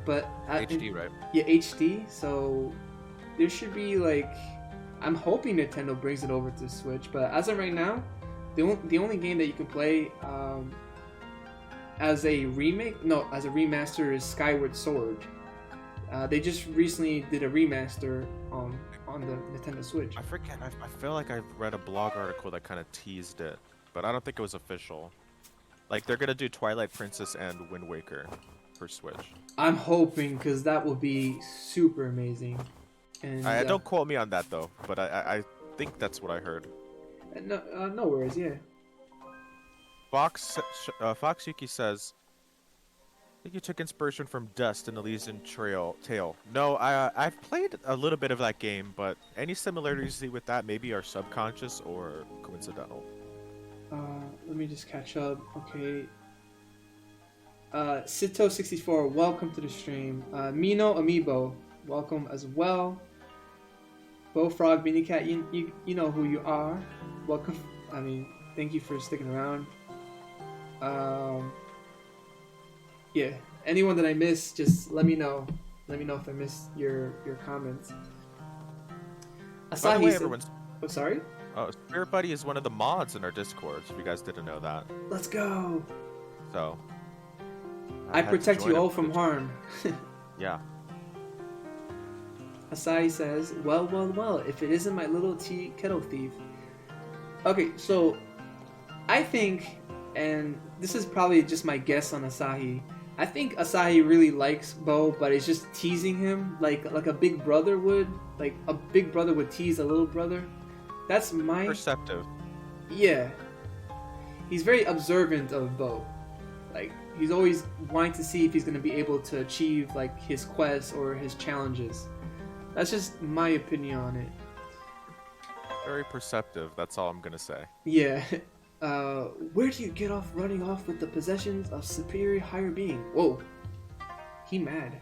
S1: But
S2: HD, right?
S1: Yeah, HD. So there should be like, I'm hoping Nintendo brings it over to Switch. But as of right now, the only game that you can play as a remaster is Skyward Sword. They just recently did a remaster on the Nintendo Switch.
S2: I forget. I feel like I've read a blog article that kind of teased it, but I don't think it was official. Like they're gonna do Twilight Princess and Wind Waker for Switch.
S1: I'm hoping because that would be super amazing. And
S2: Don't quote me on that though, but I think that's what I heard.
S1: No worries. Yeah.
S2: Fox Yuki says, I think you took inspiration from Dust and Elysian Tale. No, I've played a little bit of that game, but any similarities you see with that maybe are subconscious or coincidental.
S1: Let me just catch up. Okay. Sito64, welcome to the stream. Mino Amiibo, welcome as well. Bo Frog, Beanie Cat, you know who you are. Welcome. Thank you for sticking around. Yeah, anyone that I missed, just let me know. Let me know if I missed your comments.
S2: By the
S1: Asahi
S2: way,
S1: said,
S2: everyone's
S1: oh, sorry?
S2: Spirit Buddy is one of the mods in our Discord, if you guys didn't know that.
S1: Let's go.
S2: So
S1: I
S2: had to
S1: protect
S2: join
S1: you
S2: him
S1: all
S2: for
S1: from
S2: the-
S1: harm.
S2: Yeah.
S1: Asahi says, well, well, well, if it isn't my little tea kettle thief. Okay, so I think, and this is probably just my guess on Asahi, I think Asahi really likes Bo, but is just teasing him like a big brother would. Like a big brother would tease a little brother. That's my...
S2: Perceptive.
S1: Yeah. He's very observant of Bo. Like, he's always wanting to see if he's going to be able to achieve, like, his quests or his challenges. That's just my opinion on it.
S2: Very perceptive, that's all I'm gonna say.
S1: Yeah. Where do you get off running off with the possessions of superior higher being? Whoa. He mad.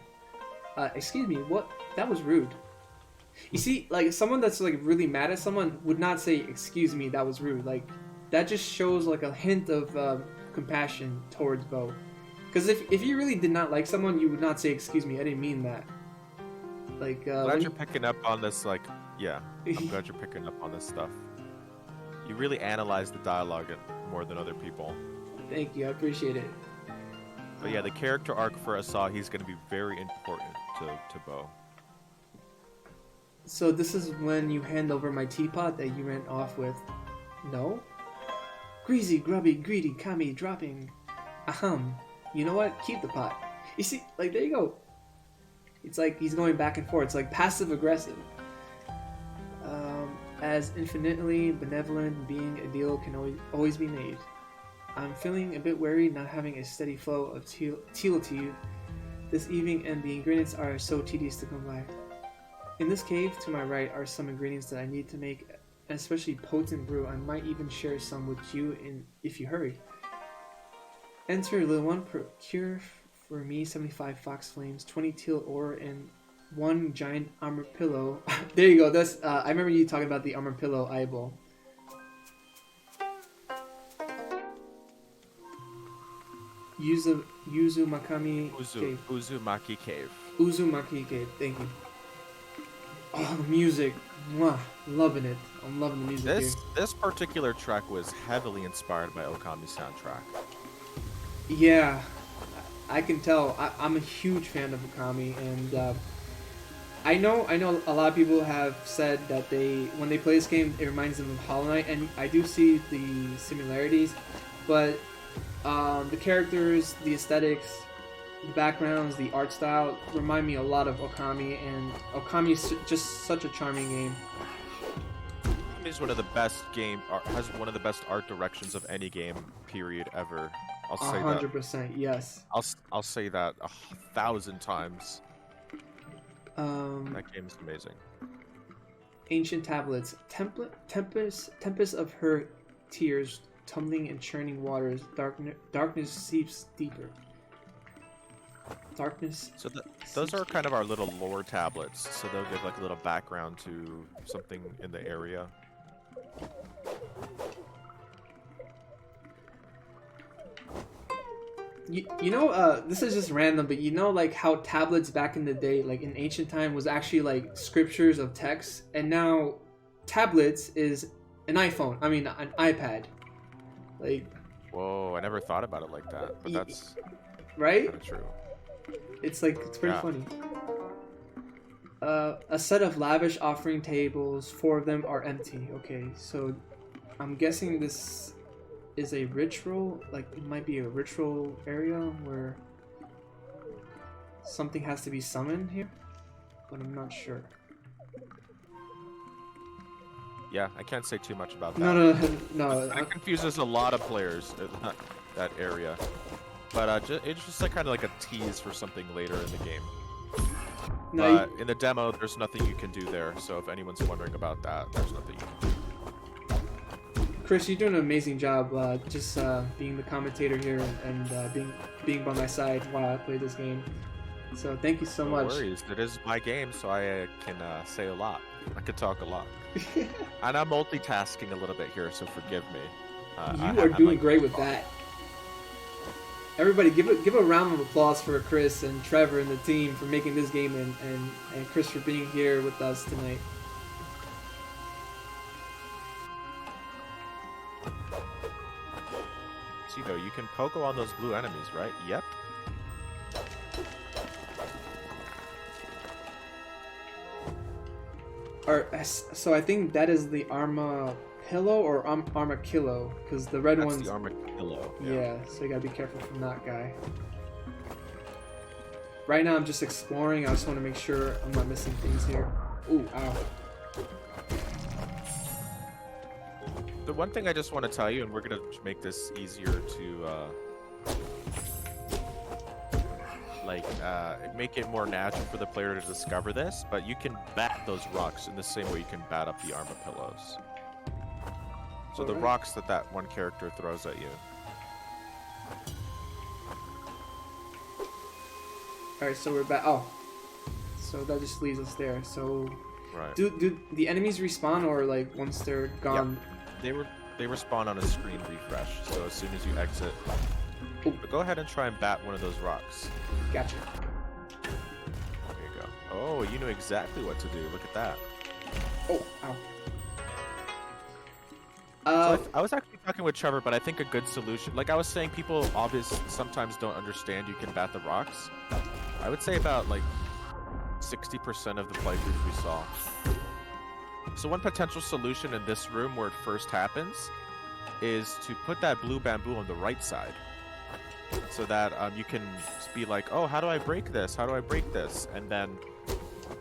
S1: Excuse me, what? That was rude. You see, like, someone that's, like, really mad at someone would not say, excuse me, that was rude. Like, that just shows, like, a hint of compassion towards Bo. Because if you really did not like someone, you would not say, excuse me, I didn't mean that. Like,
S2: Glad you're picking up on this, like, yeah. I'm glad you're picking up on this stuff. You really analyze the dialogue more than other people.
S1: Thank you, I appreciate it.
S2: But yeah, the character arc for Asahi is going to be very important to Bo.
S1: So this is when you hand over my teapot that you ran off with. No? Greasy, grubby, greedy, kami, dropping. Ahem. You know what? Keep the pot. You see, like, there you go. It's like he's going back and forth. It's like passive aggressive. As infinitely benevolent being a deal can always be made. I'm feeling a bit wary not having a steady flow of teal to you this evening, and the ingredients are so tedious to come by. In this cave to my right are some ingredients that I need to make an especially potent brew. I might even share some with you if you hurry. Enter, little one, procure for me 75 fox flames, 20 teal ore, and 1 giant armor pillow. There you go. That's I remember you talking about the armor pillow eyeball. Uzumaki Cave.
S2: Uzumaki Cave.
S1: Uzumaki Cave. Thank you. Oh, the music. Mwah. Loving it. I'm loving the music here.
S2: This particular track was heavily inspired by Okami's soundtrack.
S1: Yeah, I can tell. I'm a huge fan of Okami, and I know a lot of people have said that when they play this game, it reminds them of Hollow Knight, and I do see the similarities, but the characters, the aesthetics, the backgrounds, the art style remind me a lot of Okami, and Okami is just such a charming game.
S2: It's one of the best has one of the best art directions of any game period ever. I'll say
S1: 100%, yes.
S2: I'll say that 1,000 times. That game's amazing.
S1: Ancient tablets, tempest of her tears, tumbling and churning waters. Darkness seeps deeper. Darkness.
S2: So those are kind of our little lore tablets. So they'll give like a little background to something in the area.
S1: You know, this is just random, but you know, like how tablets back in the day, like in ancient time, was actually like scriptures of text, and now tablets is an iPhone. I mean, an iPad. Like.
S2: Whoa! I never thought about it like that, but that's
S1: right.
S2: Kind of true.
S1: It's like it's pretty funny. A set of lavish offering tables. 4 of them are empty. Okay, so I'm guessing this is a ritual, like it might be a ritual area where something has to be summoned here, but I'm not sure.
S2: Yeah, I can't say too much about that.
S1: No.
S2: That confuses a lot of players, that area. But it's just like kind of like a tease for something later in the game.
S1: No,
S2: in the demo, there's nothing you can do there, so if anyone's wondering about that, there's nothing you can do.
S1: Chris, you're doing an amazing job just being the commentator here and being by my side while I play this game. So thank you so much.
S2: No worries. It is my game, so I can say a lot. I could talk a lot. And I'm multitasking a little bit here, so forgive me.
S1: You are doing great with that. Everybody, give a round of applause for Chris and Trevor and the team for making this game, and Chris for being here with us tonight.
S2: Tito, you can pogo on those blue enemies, right? Yep.
S1: So I think that is the Armadillo or Armadillo, because the red
S2: That's
S1: one's
S2: the Armadillo.
S1: yeah. So you gotta be careful from that guy. Right now I'm just exploring. I just want to make sure I'm not missing things here. Ooh, ow.
S2: The one thing I just want to tell you, and we're gonna make this easier to make it more natural for the player to discover this, but you can bat those rocks in the same way you can bat up the armadillos. So the rocks that one character throws at you.
S1: Alright, so we're back. Oh. So that just leaves us there. So
S2: Right.
S1: do the enemies respawn, or like once they're gone?
S2: Yep. They respawn on a screen refresh, so as soon as you exit.
S1: Ooh.
S2: But go ahead and try and bat one of those rocks.
S1: Gotcha.
S2: There you go. Oh, you know exactly what to do. Look at that.
S1: Oh, ow.
S2: So I was actually talking with Trevor, but I think a good solution, like I was saying, people obviously sometimes don't understand you can bat the rocks. I would say about like 60% of the playthroughs we saw. So one potential solution in this room where it first happens is to put that blue bamboo on the right side, so that you can be like, oh, how do I break this? How do I break this? And then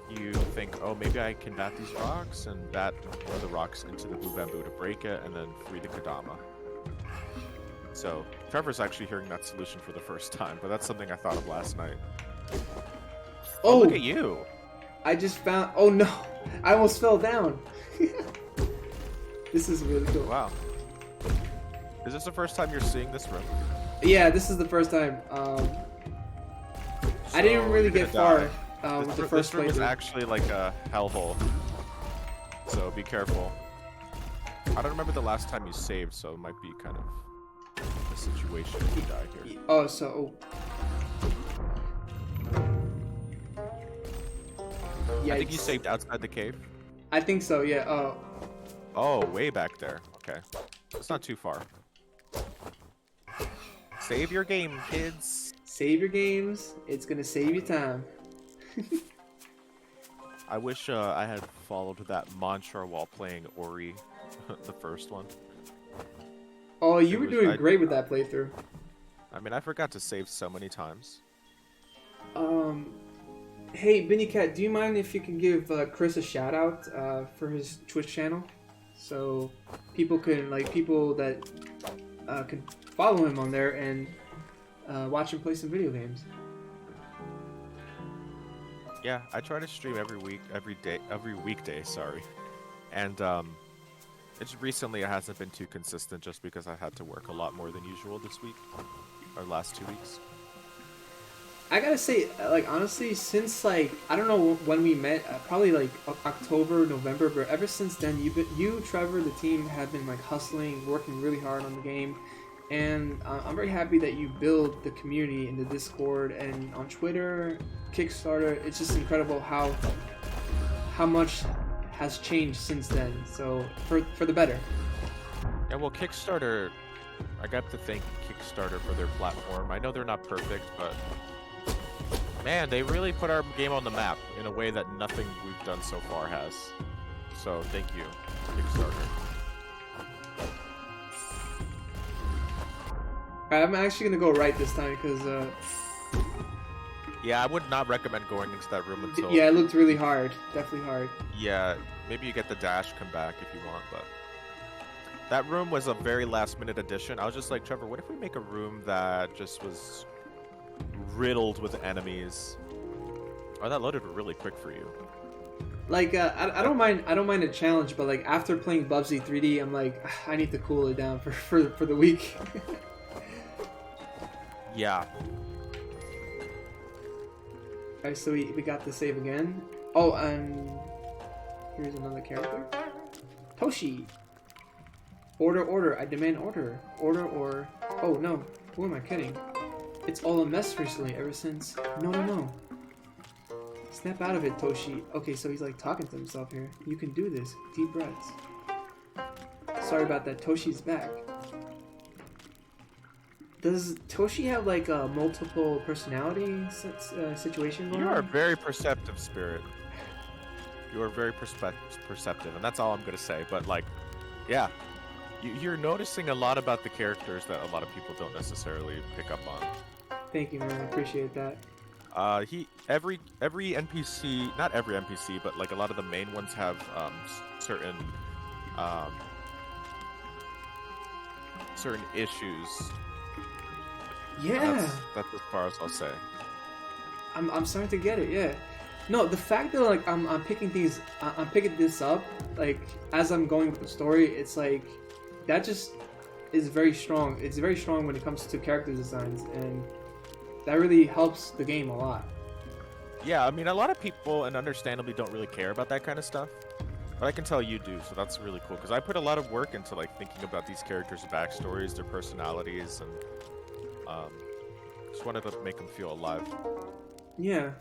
S2: you think, oh, maybe I can bat these rocks, and bat one of the rocks into the blue bamboo to break it, and then free the Kodama. So Trevor's actually hearing that solution for the first time, but that's something I thought of last night. Oh, look at you!
S1: I just found. Oh no! I almost fell down. This is really cool.
S2: Wow. Is this the first time you're seeing this room?
S1: Yeah, this is the first time. I didn't really get far with the first
S2: This room is
S1: playthrough.
S2: actually like a hellhole, so be careful. I don't remember the last time you saved, so it might be kind of a situation if you die here.
S1: Oh, so.
S2: I think you saved outside the cave.
S1: I think so, yeah.
S2: Oh, way back there. Okay. It's not too far. Save your game, kids.
S1: Save your games. It's gonna save you time.
S2: I wish I had followed that mantra while playing Ori, the first one.
S1: Oh, you were doing great with that playthrough.
S2: I mean, I forgot to save so many times.
S1: Hey, Benny Cat, do you mind if you can give Chris a shout out for his Twitch channel, so people can people that can follow him on there and watch him play some video games.
S2: Yeah, I try to stream every weekday, sorry. And it's recently it hasn't been too consistent just because I had to work a lot more than usual this week, or last 2 weeks.
S1: I gotta say, honestly, since I don't know when we met, probably October, November, but ever since then, you, Trevor, the team have been hustling, working really hard on the game, and I'm very happy that you build the community in the Discord and on Twitter, Kickstarter. It's just incredible how much has changed since then. So for the better.
S2: Yeah, well, Kickstarter, I got to thank Kickstarter for their platform. I know they're not perfect, but man, they really put our game on the map in a way that nothing we've done so far has. So thank you, Kickstarter.
S1: Alright, I'm actually gonna go right this time because
S2: yeah, I would not recommend going into that room until...
S1: yeah, it looked really hard. Definitely hard.
S2: Yeah, maybe you get the dash come back if you want, but that room was a very last-minute addition. I was just like, Trevor, what if we make a room that just was riddled with enemies? Oh, that loaded really quick for you.
S1: I don't mind a challenge, but after playing Bubsy 3D, I'm like, I need to cool it down for the week.
S2: Yeah.
S1: Alright, so we got the save again. Oh, and here's another character. Toshi. Order, I demand order. Order or... Oh no, who am I kidding? It's all a mess recently, ever since... No. Snap out of it, Toshi. Okay, so he's talking to himself here. You can do this. Deep breaths. Sorry about that, Toshi's back. Does Toshi have like a multiple personality situation going
S2: You are a
S1: on?
S2: very perceptive spirit. You are very perceptive, and that's all I'm gonna say. But like, yeah, you're noticing a lot about the characters that a lot of people don't necessarily pick up on.
S1: Thank you, man. I appreciate that.
S2: Every NPC, not every NPC, but like a lot of the main ones have certain um certain issues. And
S1: Yeah,
S2: that's as far as I'll say.
S1: I'm starting to get it. Yeah. No, the fact that like I'm picking things, I'm picking this up like as I'm going with the story. It's like that just is very strong. It's very strong when it comes to character designs, and that really helps the game a lot.
S2: Yeah, I mean, a lot of people, and understandably, don't really care about that kind of stuff. But I can tell you do, so that's really cool. Because I put a lot of work into like thinking about these characters' backstories, their personalities, and just wanted to make them feel alive.
S1: Yeah.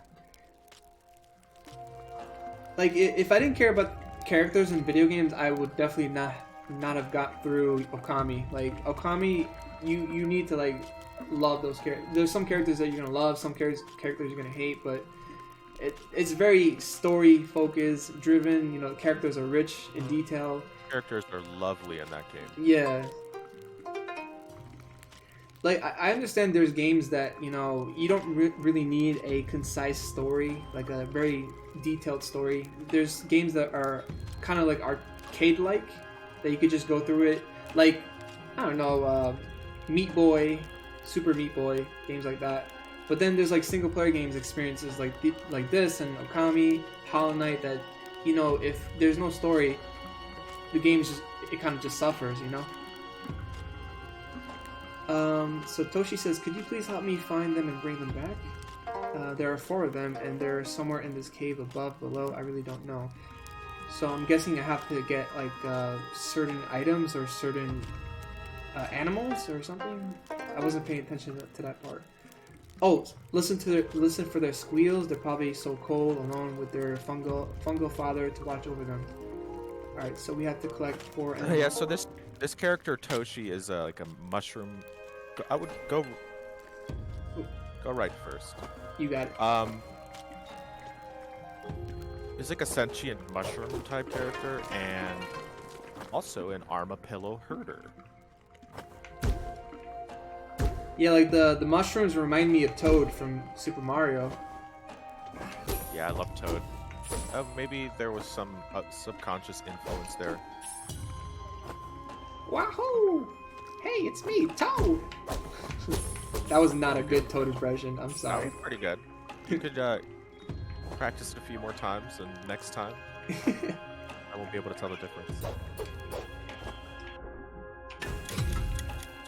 S1: Like if I didn't care about characters in video games, I would definitely not have got through Okami. Like Okami, you need to like love those characters. There's some characters that you're gonna love, some characters you're gonna hate, but it's very story focused, driven. You know, the characters are rich in detail.
S2: Characters are lovely in that game.
S1: Yeah. Like I understand there's games that you know you don't really need a concise story, like a very detailed story. There's games that are kind of like arcade like that you could just go through it. Like I don't know, Meat Boy, Super Meat Boy, games like that. But then there's like single player games experiences like this and Okami, Hollow Knight that you know if there's no story, the game just it kind of just suffers, you know. So Toshi says, could you please help me find them and bring them back? There are 4 of them, and they're somewhere in this cave above, below, I really don't know. So I'm guessing I have to get, like, certain items or certain animals or something? I wasn't paying attention to that part. Oh, listen for their squeals. They're probably so cold, alone with their fungal father to watch over them. Alright, so we have to collect 4 animals.
S2: Yeah, so this character Toshi is like a mushroom. I would go right first.
S1: You got it.
S2: He's like a sentient mushroom type character, and also an armadillo herder.
S1: Yeah, like the mushrooms remind me of Toad from Super Mario.
S2: Yeah, I love Toad. Maybe there was some subconscious influence there.
S1: Wahoo! Hey, it's me, Toad! That was not a good Toad impression, I'm
S2: That
S1: sorry.
S2: was pretty good. You could practice it a few more times, and next time I won't be able to tell the difference.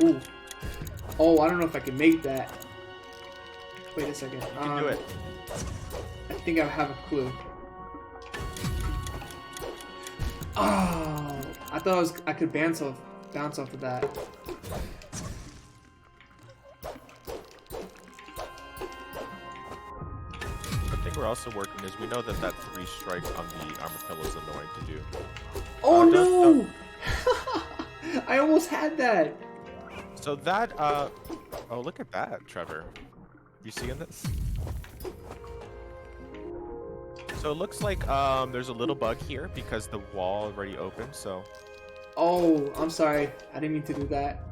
S1: Ooh. Oh, I don't know if I can make that. Wait a second.
S2: You can do it.
S1: I think I have a clue. Oh, I thought I could bounce off of that.
S2: The thing we're also working is we know that 3 strike on the armadillo is annoying to do.
S1: Oh no!
S2: no.
S1: I almost had that.
S2: So that oh, look at that, Trevor. You seeing this? So it looks like there's a little bug here because the wall already opened. So
S1: Oh, I'm sorry. I didn't mean to do that.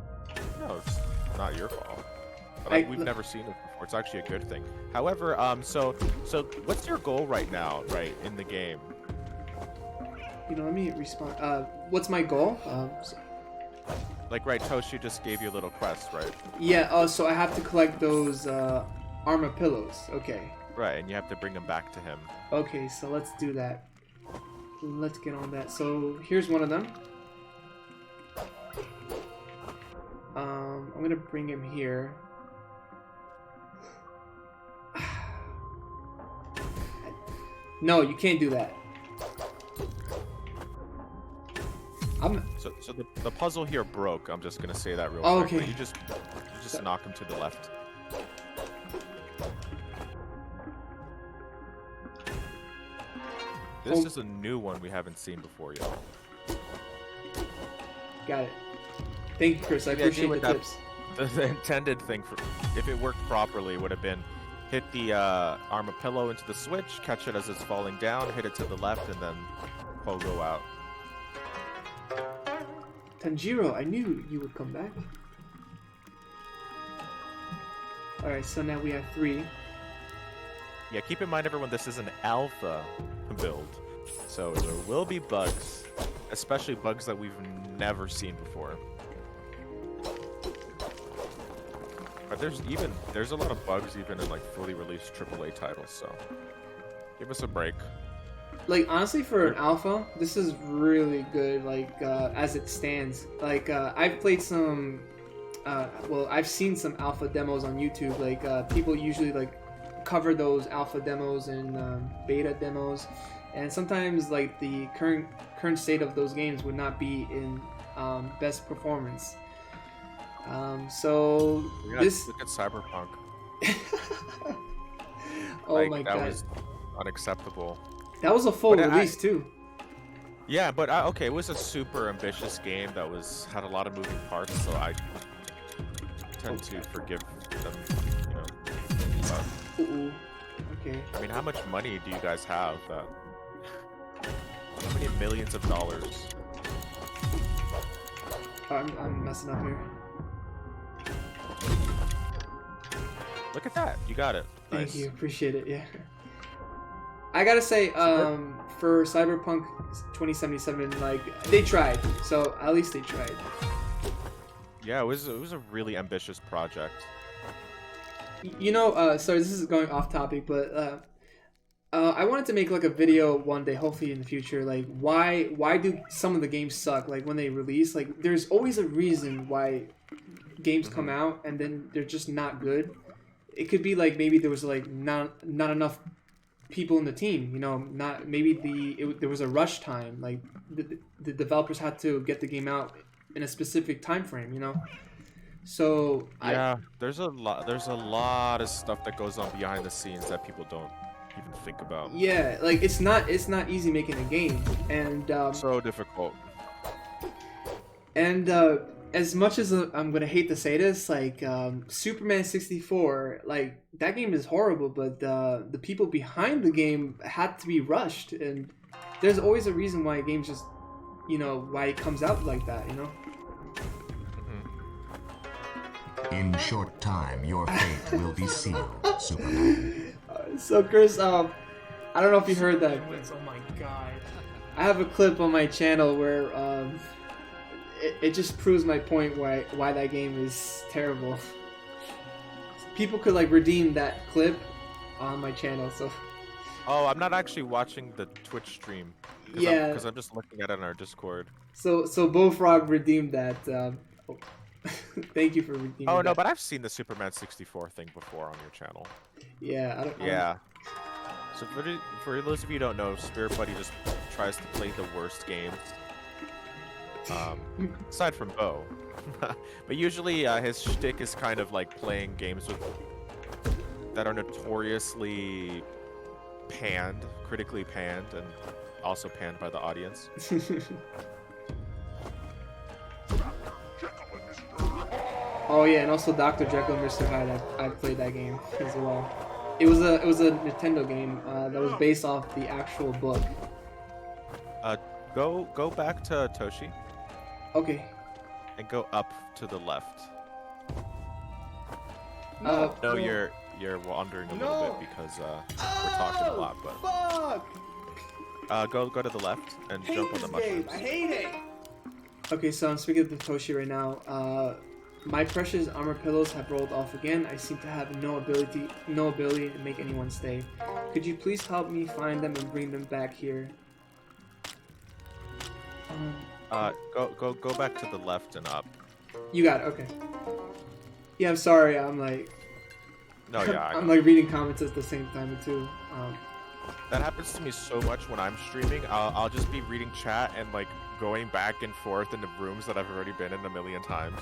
S2: no, it's not your fault. But we've never seen it before. It's actually a good thing. However, so what's your goal right now, right, in the game?
S1: You know, let me respond. What's my goal?
S2: Like, right, Toshi just gave you a little quest, right?
S1: Yeah. So I have to collect those armor pillows. Okay.
S2: Right, and you have to bring them back to him.
S1: Okay. So let's do that. Let's get on that. So here's one of them. I'm gonna bring him here. No, you can't do that.
S2: So the puzzle here broke. I'm just gonna say that real quick.
S1: Okay.
S2: But you just knock him to the left. This is a new one we haven't seen before yet.
S1: Got it. Thank you, Chris. I appreciate the tips.
S2: the intended thing for if it worked properly would have been hit the armadillo into the switch, catch it as it's falling down, hit it to the left, and then pogo out.
S1: Tanjiro, I knew you would come back. Alright, so now we have 3.
S2: Yeah, keep in mind, everyone, this is an alpha build, so there will be bugs, especially bugs that we've never seen before. But there's a lot of bugs even in like fully released AAA titles, so give us a break.
S1: Like, honestly, for an alpha, this is really good, like, as it stands. Like, I've played some, well, I've seen some alpha demos on YouTube. Like, people usually, like, cover those alpha demos and beta demos. And sometimes, like, the current state of those games would not be in best performance. So, this...
S2: Look at Cyberpunk.
S1: Oh
S2: like,
S1: my
S2: that
S1: god.
S2: was unacceptable.
S1: That was a full
S2: But
S1: release, too.
S2: Yeah, but okay, it was a super ambitious game that had a lot of moving parts, so I tend to forgive them, you know.
S1: Ooh. Okay.
S2: I mean, how much money do you guys have? How many millions of dollars?
S1: I'm messing up here.
S2: Look at that, you got it.
S1: Thank
S2: Nice.
S1: you, appreciate it. Yeah. I gotta say, for Cyberpunk 2077, like, they tried. So at least they tried.
S2: Yeah, it was a really ambitious project.
S1: You know, sorry, this is going off topic, but I wanted to make like a video one day, hopefully in the future. Like, why do some of the games suck? Like when they release, like there's always a reason why games come out and then they're just not good. It could be like maybe there was like not enough people in the team, you know, not maybe there was a rush time, like the developers had to get the game out in a specific time frame, you know. So
S2: yeah, there's a lot of stuff that goes on behind the scenes that people don't even think about.
S1: Yeah, like it's not easy making a game, and
S2: so difficult.
S1: And as much as I'm gonna hate to say this, like Superman 64, like that game is horrible, but the people behind the game had to be rushed, and there's always a reason why a game just, you know, why it comes out like that, you know.
S3: In short time, your fate will be sealed, Superman.
S1: So Chris, I don't know if you heard that.
S4: Oh my god.
S1: I have a clip on my channel where it just proves my point why that game is terrible. People could like redeem that clip on my channel. So.
S2: Oh, I'm not actually watching the Twitch stream.
S1: Yeah.
S2: Because I'm just looking at it on our Discord.
S1: So Bullfrog redeemed that. Thank you for redeeming.
S2: Oh no,
S1: that.
S2: but I've seen the Superman 64 thing before on your channel.
S1: Yeah. I don't,
S2: yeah. So for those of you who don't know, Spirit Buddy just tries to play the worst games. Aside from Bo. But usually his shtick is kind of like playing games that are notoriously panned, critically panned, and also panned by the audience.
S1: Oh yeah, and also Dr. Jekyll and Mr. Hyde. I played that game as well. It was a Nintendo game that was based off the actual book.
S2: Go back to Toshi.
S1: Okay.
S2: And go up to the left.
S1: No,
S2: you're wandering a little bit because we're talking a lot, but
S1: fuck!
S2: Go to the left and jump on the mushrooms.
S1: I hate it. Okay, so I'm speaking to Toshi right now. My precious armor pillows have rolled off again. I seem to have no ability to make anyone stay. Could you please help me find them and bring them back here?
S2: Go back to the left and up.
S1: You got it. Okay. Yeah, I'm sorry. I'm like.
S2: No, yeah.
S1: I'm like reading comments at the same time too.
S2: That happens to me so much when I'm streaming. I'll just be reading chat and like going back and forth into rooms that I've already been in a million times,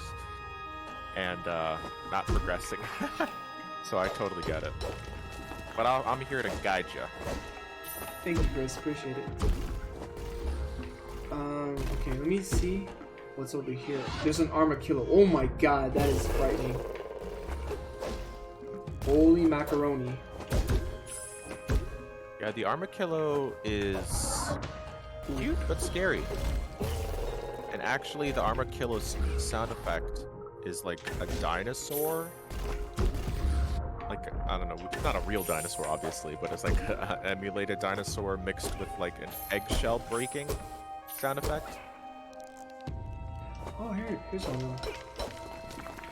S2: and not progressing. So I totally get it. But I'm here to guide you.
S1: Thank you, Chris. Appreciate it. Okay, let me see. what's over here. There's an armadillo. Oh my god, that is frightening. Holy macaroni.
S2: Yeah, the armadillo is cute but scary. And actually, the armadillo's sound effect is like a dinosaur. Like, I don't know, it's not a real dinosaur, obviously, but it's like an emulated dinosaur mixed with like an eggshell breaking sound effect.
S1: Oh, here's one.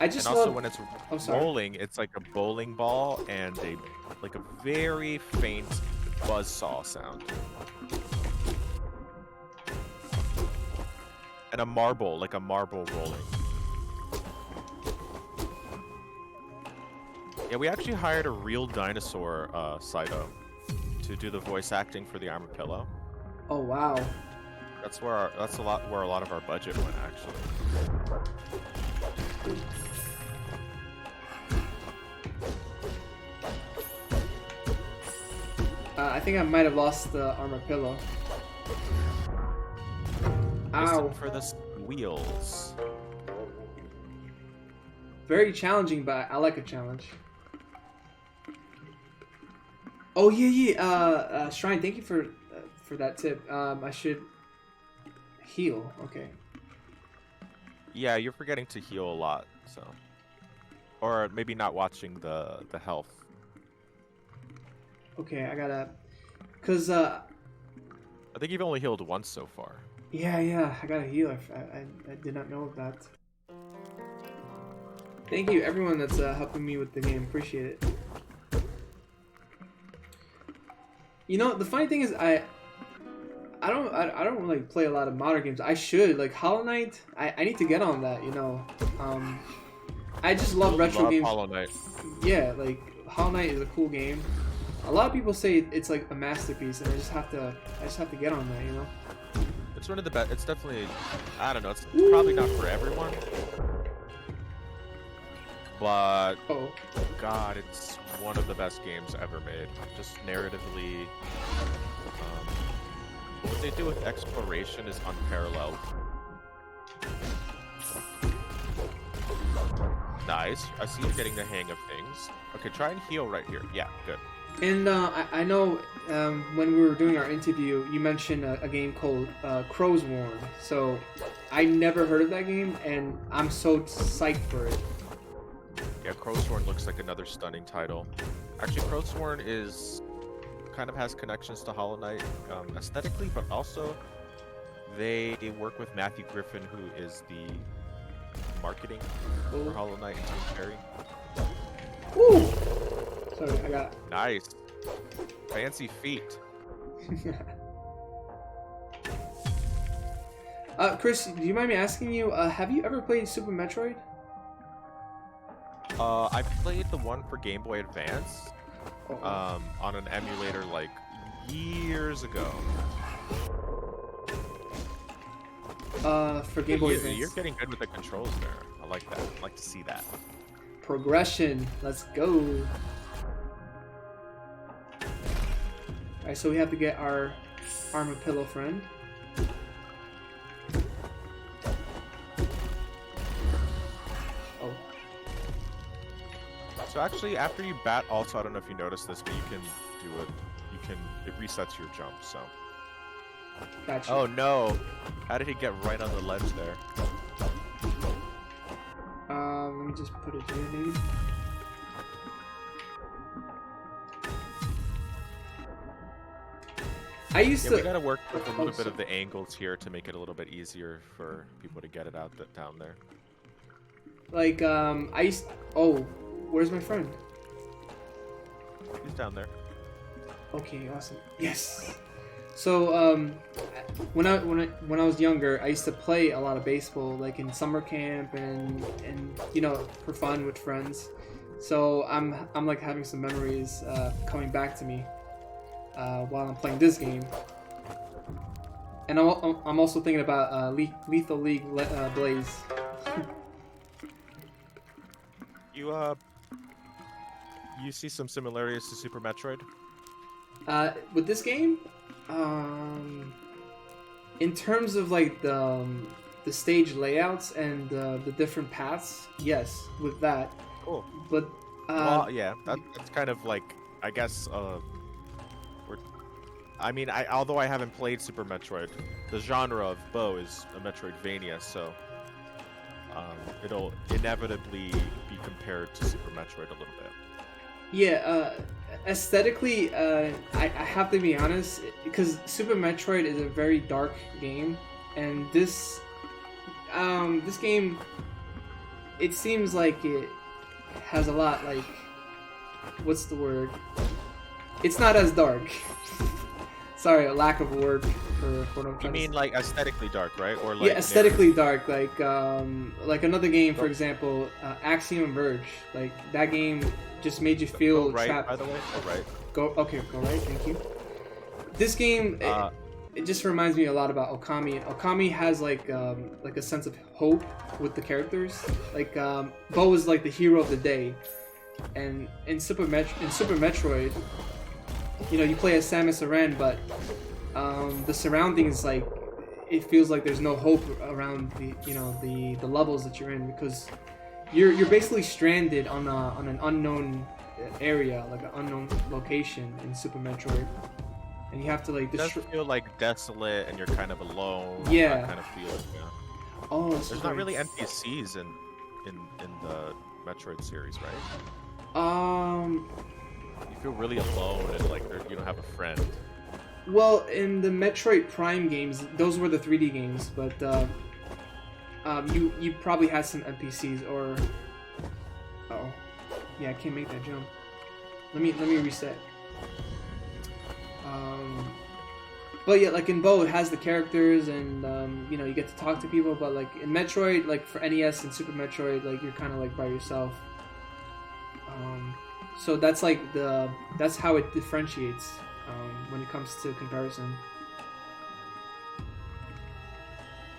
S1: I just
S2: And also when it's
S1: sorry.
S2: rolling, it's like a bowling ball and a very faint buzzsaw sound. And a marble rolling. Yeah, we actually hired a real dinosaur, Saito, to do the voice acting for the armadillo.
S1: Oh wow.
S2: That's where where a lot of our budget went, actually.
S1: I think I might have lost the armadillo. Ow.
S2: Listen for the wheels.
S1: Very challenging, but I like a challenge. Oh yeah. Shrine, thank you for that tip. I should heal. Okay.
S2: Yeah, you're forgetting to heal a lot, so. Or maybe not watching the health.
S1: Okay, I gotta, cause
S2: I think you've only healed once so far.
S1: yeah, I gotta heal. I did not know of that. Thank you, everyone that's helping me with the game. Appreciate it. You know, the funny thing is, I don't really play a lot of modern games. I should, like Hollow Knight. I need to get on that. You know, I just love retro games.
S2: Hollow Knight.
S1: Yeah, like Hollow Knight is a cool game. A lot of people say it's like a masterpiece, and I just have to get on that. You know.
S2: It's one of the best. It's definitely, I don't know. It's probably not for everyone. But
S1: Oh.
S2: God, it's one of the best games ever made. Just narratively, what they do with exploration is unparalleled. Nice. I see you're getting the hang of things. Okay, try and heal right here. Yeah, good.
S1: And I know when we were doing our interview, you mentioned a game called Crow's Warn. So I never heard of that game, and I'm so psyched for it.
S2: Yeah, Crowsworn looks like another stunning title. Actually, Crowsworn kind of has connections to Hollow Knight aesthetically, but also they work with Matthew Griffin, who is the marketing for Hollow Knight and Team Cherry.
S1: Woo! Sorry, I got.
S2: Nice. Fancy feet.
S1: Chris, do you mind me asking you? Have you ever played Super Metroid?
S2: I played the one for Game Boy Advance on an emulator like years ago.
S1: For Game Boy Advance.
S2: You're getting good with the controls there. I like that. I like to see that.
S1: Progression. Let's go. Alright, so we have to get our armadillo friend. Oh.
S2: So actually, after you bat, also I don't know if you noticed this, but you can do it. It resets your jump. So.
S1: Gotcha.
S2: Oh no! How did he get right on the ledge there?
S1: Let me just put it here, maybe. I used to.
S2: We gotta work with a little bit of the angles here to make it a little bit easier for people to get it out down there.
S1: Like, I used. Oh, where's my friend?
S2: He's down there.
S1: Okay, awesome. Yes. So, when I was younger, I used to play a lot of baseball, like in summer camp and you know, for fun with friends. So I'm like having some memories coming back to me while I'm playing this game. And I'm also thinking about Lethal League Blaze.
S2: You see some similarities to Super Metroid?
S1: With this game, in terms of like the the stage layouts and the different paths. Yes, with that.
S2: Cool.
S1: But
S2: Well, yeah, that's kind of like, I guess, we're, I mean, although I haven't played Super Metroid, the genre of Bow is a Metroidvania, so it'll inevitably be compared to Super Metroid a little bit.
S1: yeah, aesthetically, I have to be honest, because Super Metroid is a very dark game, and this game, it seems like it has a lot, like, what's the word? It's not as dark. Sorry, a lack of a word for what I'm
S2: You
S1: trying
S2: mean
S1: to say.
S2: like aesthetically dark, right? Or like
S1: Yeah, aesthetically dark. Like another game, for example, Axiom Verge. Like that game just made you feel
S2: right,
S1: trapped.
S2: by the way. Oh, right.
S1: Go right. Thank you. This game, it just reminds me a lot about Okami. Okami has like a sense of hope with the characters. Like Bo is like the hero of the day, and in Super Metroid, you know, you play as Samus Aran, but the surroundings, like, it feels like there's no hope around the levels that you're in, because you're basically stranded on an unknown area, like an unknown location in Super Metroid, and you have to like
S2: It does
S1: destroy.
S2: feel like desolate and you're kind of alone.
S1: Yeah.
S2: That kind of feeling, yeah.
S1: Oh, this
S2: There's
S1: is
S2: not
S1: right.
S2: really NPCs in the Metroid series, right? You feel really alone and like you don't have a friend.
S1: Well, in the Metroid Prime games, those were the 3D games, but you probably had some NPCs or. Oh, yeah, I can't make that jump. Let me reset. But yeah, like in Bow, it has the characters, and you know, you get to talk to people. But like in Metroid, like for NES and Super Metroid, like you're kind of like by yourself. So that's like that's how it differentiates when it comes to comparison.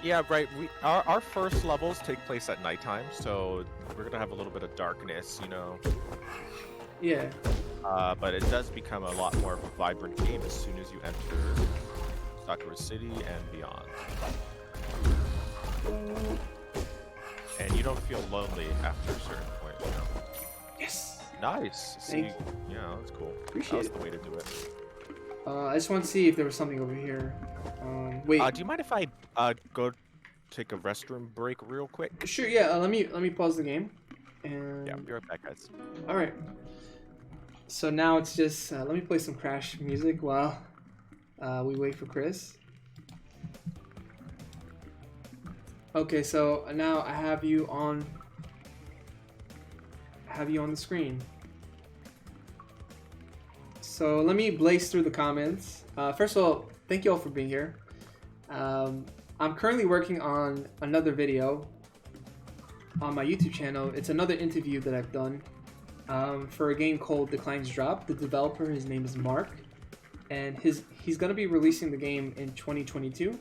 S2: Yeah, right. Our first levels take place at nighttime, so we're gonna have a little bit of darkness, you know.
S1: Yeah.
S2: But it does become a lot more of a vibrant game as soon as you enter Sakura City and beyond. And you don't feel lonely after a certain point, you know.
S1: Yes.
S2: Nice. See,
S1: Thank you.
S2: yeah, that's cool.
S1: Appreciate
S2: That's
S1: it.
S2: the way to do it.
S1: I just want to see if there was something over here. Wait.
S2: Do you mind if I go take a restroom break real quick?
S1: Sure. Yeah. Let me pause the game. And
S2: Yeah, I'll be right back, guys.
S1: all right. So now it's just let me play some Crash music while we wait for Chris. Okay, so now I have you on the screen. So let me blaze through the comments. First of all, thank you all for being here. I'm currently working on another video on my YouTube channel. It's another interview that I've done for a game called Declines Drop. The developer, his name is Mark, and he's gonna be releasing the game in 2022.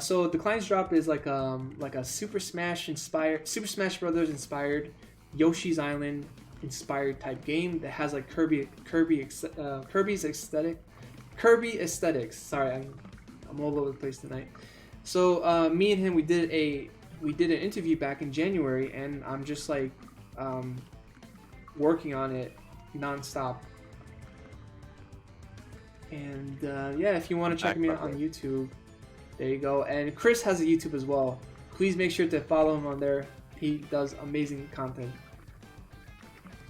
S1: So Declines Drop is like a Super Smash Brothers inspired, Yoshi's Island inspired type game that has like Kirby's aesthetics. Sorry, I'm all over the place tonight. So me and him, we did an interview back in January, and I'm just like working on it nonstop. And yeah, if you want to check me out on YouTube, there you go. And Chris has a YouTube as well. Please make sure to follow him on there. He does amazing content.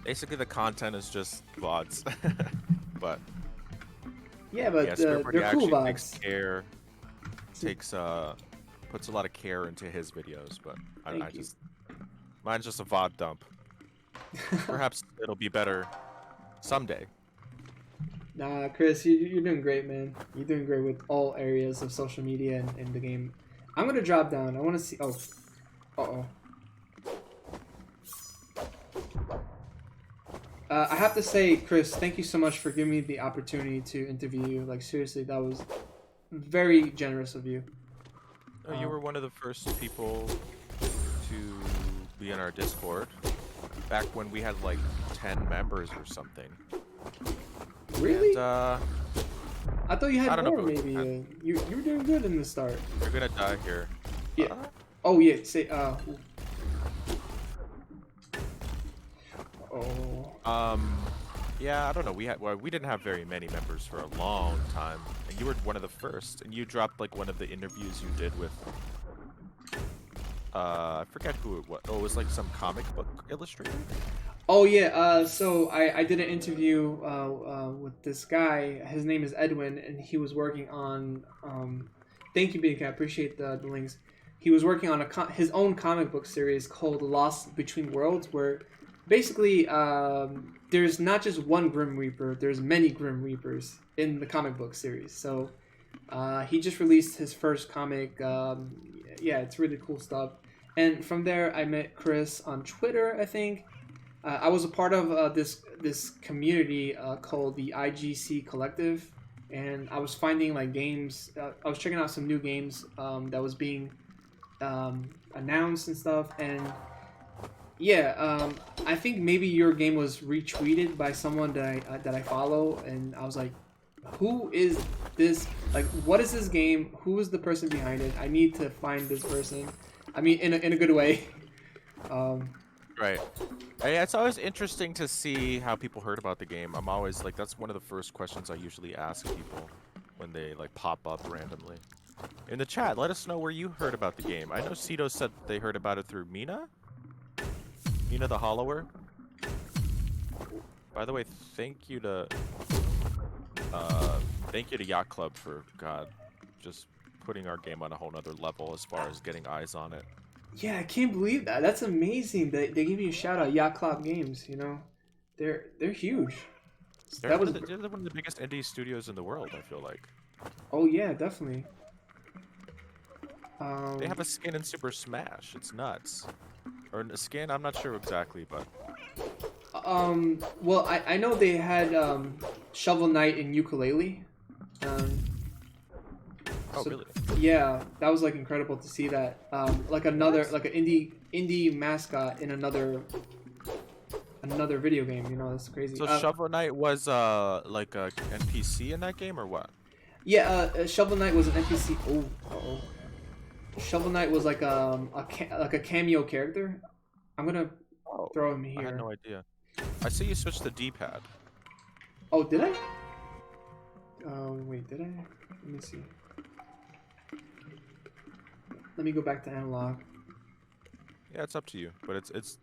S2: Basically, the content is just VODs, but
S1: Yeah, but
S2: yeah, Spirit Party
S1: they're cool
S2: actually takes
S1: vibes.
S2: care, puts a lot of care into his videos, but
S1: Thank you.
S2: mine's just a VOD dump. Perhaps it'll be better someday.
S1: Nah, Chris, you're doing great, man. You're doing great with all areas of social media and the game. I'm gonna drop down. I want to see. Oh, uh-oh. I have to say, Chris, thank you so much for giving me the opportunity to interview you. Like, seriously, that was very generous of you.
S2: You were one of the first people to be in our Discord back when we had like 10 members or something.
S1: Really?
S2: And,
S1: I thought you
S2: I
S1: had
S2: don't know
S1: more,
S2: if it was
S1: maybe. You were doing good in the start.
S2: you're gonna die here.
S1: Yeah. Oh yeah, say oh.
S2: Yeah, I don't know. We didn't have very many members for a long time, and you were one of the first. And you dropped like one of the interviews you did with I forget who it was. Oh, it was like some comic book illustrator.
S1: Oh yeah, so I did an interview with this guy. His name is Edwin, and he was working on. Thank you, Big. I appreciate the links. He was working on his own comic book series called Lost Between Worlds, where basically there's not just one Grim Reaper. There's many Grim Reapers in the comic book series. So he just released his first comic. Yeah, it's really cool stuff. And from there, I met Chris on Twitter, I think. I was a part of this community called the IGC Collective, and I was finding like games. I was checking out some new games that was being announced and stuff. And yeah, I think maybe your game was retweeted by someone that I follow, and I was like, "Who is this? Like, what is this game? Who is the person behind it? I need to find this person." I mean, in a good way.
S2: Right. Yeah, it's always interesting to see how people heard about the game. I'm always like, that's one of the first questions I usually ask people when they like pop up randomly. In the chat, let us know where you heard about the game. I know Cito said they heard about it through Mina. Mina the Hollower. By the way, thank you to Yacht Club for just putting our game on a whole nother level as far as getting eyes on it.
S1: Yeah, I can't believe that. That's amazing. They give you a shout out, Yacht Club Games. You know, they're huge.
S2: They're one of the biggest indie studios in the world, I feel like.
S1: Oh yeah, definitely.
S2: They have a skin in Super Smash. It's nuts. Or a skin, I'm not sure exactly, but.
S1: Well, I know they had Shovel Knight and Ukulele.
S2: Oh really?
S1: Yeah, that was like incredible to see that. Like another like an indie mascot in another video game. You know, that's crazy.
S2: So Shovel Knight was like a NPC in that game or what?
S1: Yeah, Shovel Knight was an NPC. Oh, uh-oh. Shovel Knight was like a cameo character. I'm gonna throw him here.
S2: I had no idea. I see you switched the D-pad.
S1: Oh, did I? Wait, did I? Let me see. Let me go back to analog.
S2: Yeah, it's up to you, but it's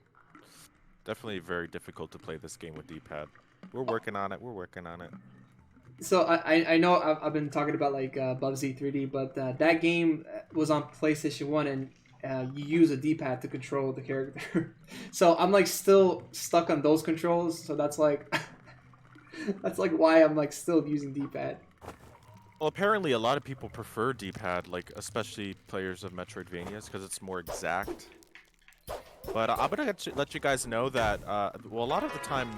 S2: definitely very difficult to play this game with D-pad. We're working on it. We're working on it.
S1: So I know I've been talking about like Bubsy 3D, but that game was on PlayStation 1, and you use a D-pad to control the character. So I'm like still stuck on those controls. So that's like that's like why I'm like still using D-pad.
S2: Well, apparently a lot of people prefer D-pad, like especially players of Metroidvanias, because it's more exact. But I'm gonna let you guys know that well, a lot of the time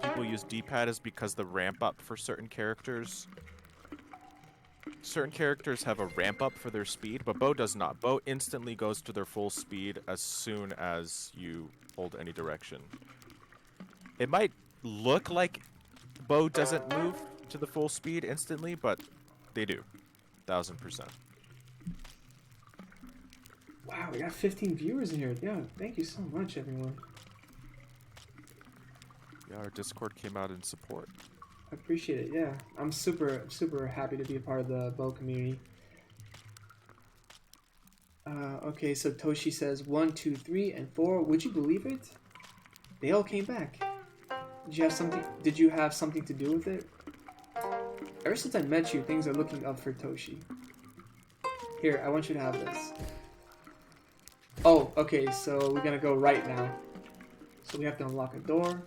S2: people use D-pad is because the ramp up for certain characters. Certain characters have a ramp up for their speed, but Bo does not. Bo instantly goes to their full speed as soon as you hold any direction. It might look like Bo doesn't move to the full speed instantly, but they do. 1000%.
S1: Wow, we got 15 viewers in here. Yeah, thank you so much, everyone.
S2: Yeah, our Discord came out in support.
S1: I appreciate it. Yeah, I'm super happy to be a part of the Bo community. Okay, so Toshi says 1, 2, 3, and 4. Would you believe it? They all came back. Did you have something to do with it? Ever since I met you, things are looking up for Toshi. Here, I want you to have this. Oh, okay, so we're gonna go right now. So we have to unlock a door.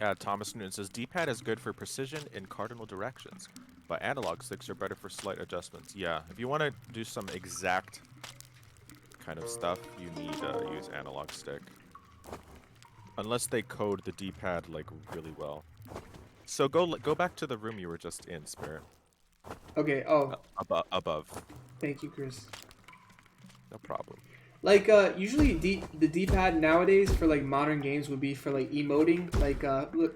S2: Yeah, Thomas Newton says D-pad is good for precision in cardinal directions, but analog sticks are better for slight adjustments. Yeah, if you want to do some exact kind of stuff, you need to use analog stick. Unless they code the D-pad like really well. So go back to the room you were just in, Spirit.
S1: Okay. Oh.
S2: Above.
S1: Thank you, Chris.
S2: No problem.
S1: Like usually the D-pad nowadays for like modern games would be for like emoting, like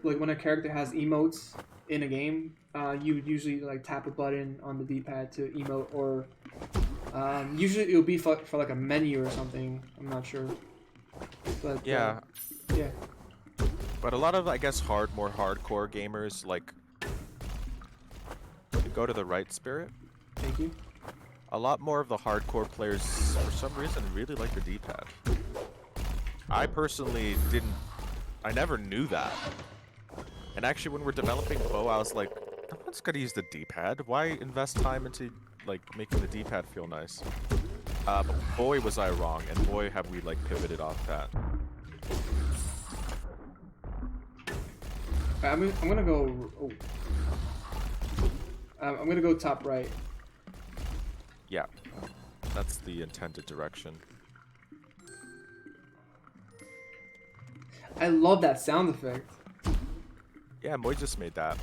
S1: when a character has emotes, in a game, you would usually like tap a button on the D-pad to emote, or usually it would be for like a menu or something. I'm not sure, but
S2: Yeah,
S1: yeah.
S2: but a lot of, I guess, more hardcore gamers, like, go to the right, Spirit.
S1: Thank you.
S2: A lot more of the hardcore players, for some reason, really like the D-pad. I personally didn't. I never knew that. And actually, when we're developing Bow, I was like, no one's gonna use the D-pad. Why invest time into like making the D-pad feel nice? But boy, was I wrong, and boy, have we like pivoted off that.
S1: I'm gonna go. Oh. I'm gonna go top right.
S2: Yeah, that's the intended direction.
S1: I love that sound effect.
S2: Yeah, Moy just made that.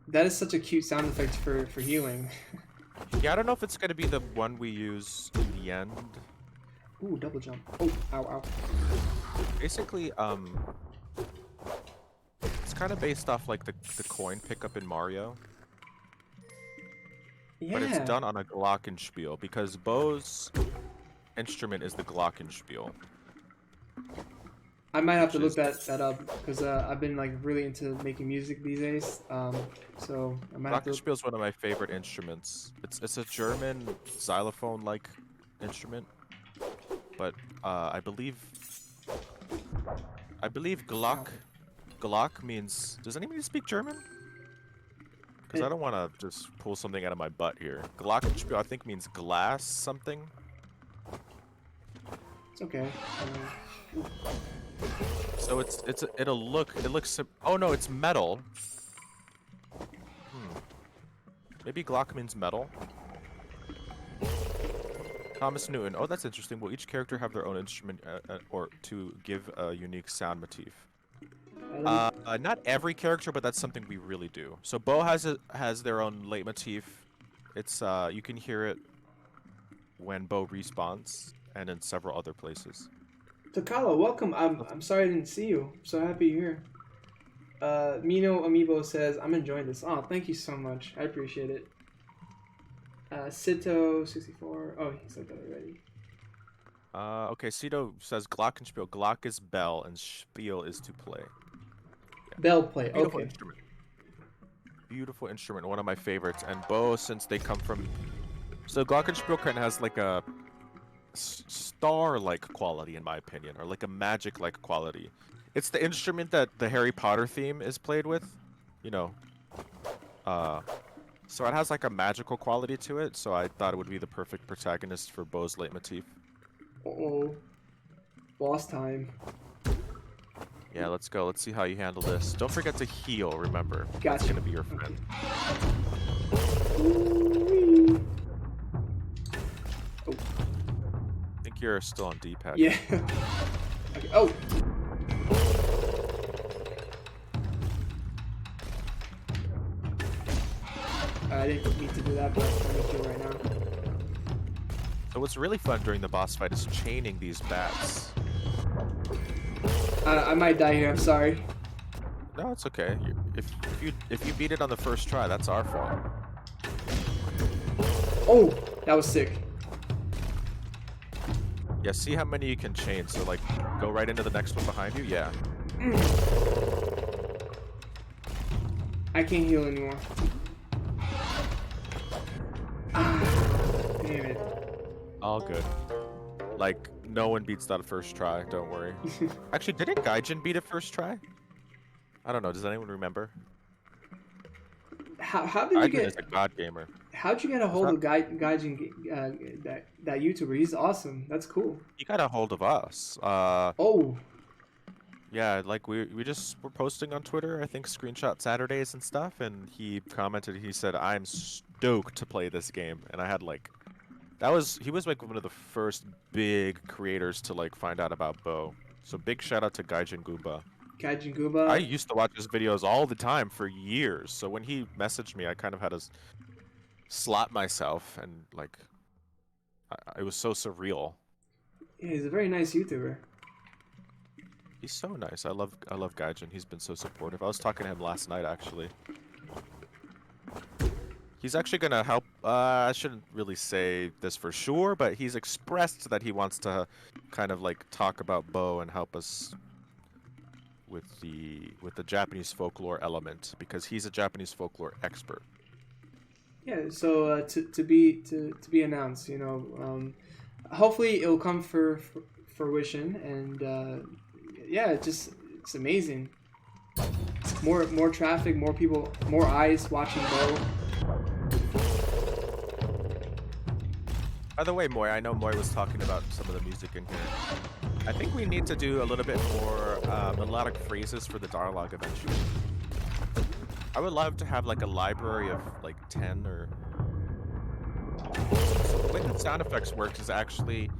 S1: That is such a cute sound effect for healing.
S2: Yeah, I don't know if it's gonna be the one we use in the end.
S1: Ooh, double jump. Oh, ow, ow.
S2: Basically, it's kind of based off like the coin pickup in Mario.
S1: Yeah.
S2: But it's done on a glockenspiel because Bo's instrument is the glockenspiel.
S1: I might have to look that up because I've been like really into making music these days. So I might have to.
S2: Glockenspiel is one of my favorite instruments. It's a German xylophone-like instrument, but I believe Glock means. Does anybody speak German? Because I don't want to just pull something out of my butt here. Glockenspiel, I think, means glass something.
S1: It's okay.
S2: So it looks. Oh no, it's metal. Maybe Glock means metal. Thomas Newton. Oh, that's interesting. Will each character have their own instrument, or to give a unique sound motif? Not every character, but that's something we really do. So Bo has their own leitmotif. It's you can hear it when Bo respawns, and in several other places.
S1: Takala, welcome. I'm sorry I didn't see you. I'm so happy you're here. Mino Amiibo says I'm enjoying this. Oh, thank you so much. I appreciate it. Sito64. Oh, he said that already.
S2: Okay, Cito says Glockenspiel. Glock is bell, and Spiel is to play.
S1: Bell play.
S2: Beautiful
S1: Okay.
S2: instrument. Beautiful instrument, one of my favorites. And Bo, since they come from, so Glockenspiel kind of has like a star-like quality, in my opinion, or like a magic-like quality. It's the instrument that the Harry Potter theme is played with, you know. So it has like a magical quality to it. So I thought it would be the perfect protagonist for Bo's leitmotif.
S1: Uh-oh. Boss time.
S2: Yeah, let's go. Let's see how you handle this. Don't forget to heal, remember.
S1: Gotcha.
S2: That's gonna be your friend.
S1: Okay. Oh.
S2: I think you're still on D-pad.
S1: Yeah. Okay. Oh. I didn't need to do that, but I'm gonna do it right now.
S2: So what's really fun during the boss fight is chaining these bats.
S1: I might die here. I'm sorry.
S2: No, it's okay. If you beat it on the first try, that's our fault.
S1: Oh, that was sick.
S2: Yeah, see how many you can chain. So like, go right into the next one behind you. Yeah.
S1: I can't heal anymore. Ah, damn it.
S2: All good. Like, no one beats that first try. Don't worry. Actually, didn't Gaijin beat it first try? I don't know. Does anyone remember?
S1: How did you
S2: Gaijin
S1: get?
S2: is a god gamer.
S1: How'd you get a hold of Gaijin, that YouTuber? He's awesome. That's cool.
S2: He got a hold of us.
S1: Oh.
S2: Yeah, like we just were posting on Twitter, I think screenshot Saturdays and stuff, and he commented, he said, I'm stoked to play this game. And I had like, he was like one of the first big creators to like find out about Bo. So big shout out to Gaijin Goomba.
S1: Gaijin Goomba.
S2: I used to watch his videos all the time for years. So when he messaged me, I kind of had to slap myself, and like, it was so surreal.
S1: Yeah, he's a very nice YouTuber.
S2: He's so nice. I love Gaijin. He's been so supportive. I was talking to him last night actually. He's actually gonna help. I shouldn't really say this for sure, but he's expressed that he wants to kind of like talk about Bo and help us with the Japanese folklore element because he's a Japanese folklore expert.
S1: Yeah. So to be announced. You know, hopefully it'll come for fruition, and yeah, it's amazing. More traffic, more people, more eyes watching Bo.
S2: By the way, Moy, I know Moy was talking about some of the music in here. I think we need to do a little bit more melodic phrases for the dialogue eventually. I would love to have like a library of like 10 or... So the way that sound effects works is actually...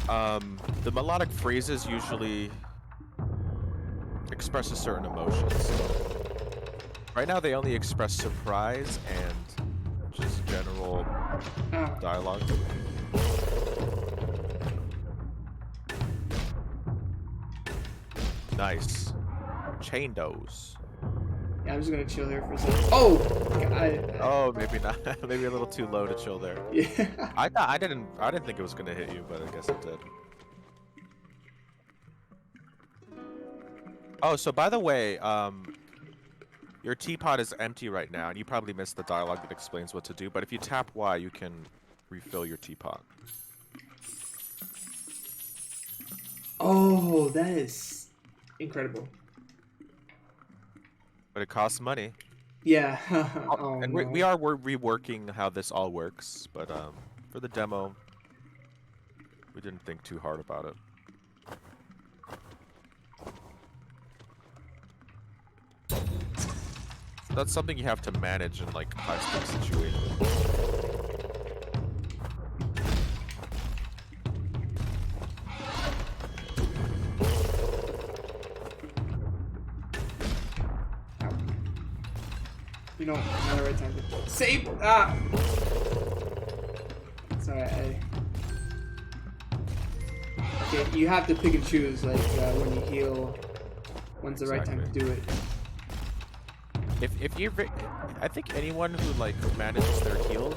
S2: the melodic phrases usually express a certain emotion. So right now they only express surprise and just general dialogue. Nice. Chain dose.
S1: Yeah, I'm just gonna chill here for a second. Oh!
S2: Oh, maybe not. Maybe a little too low to chill there.
S1: Yeah.
S2: I didn't think it was gonna hit you, but I guess it did. Oh, so by the way, your teapot is empty right now, and you probably missed the dialogue that explains what to do, but if you tap Y, you can refill your teapot.
S1: Oh, that is incredible.
S2: But it costs money.
S1: Yeah. Oh,
S2: and
S1: no.
S2: we are reworking how this all works, but for the demo, we didn't think too hard about it. That's something you have to manage in like high-stakes situations.
S1: You know, not the right time to save. Sorry. Okay, you have to pick and choose, like when you heal. When's the right time to do it?
S2: If you, I think anyone who like manages their heal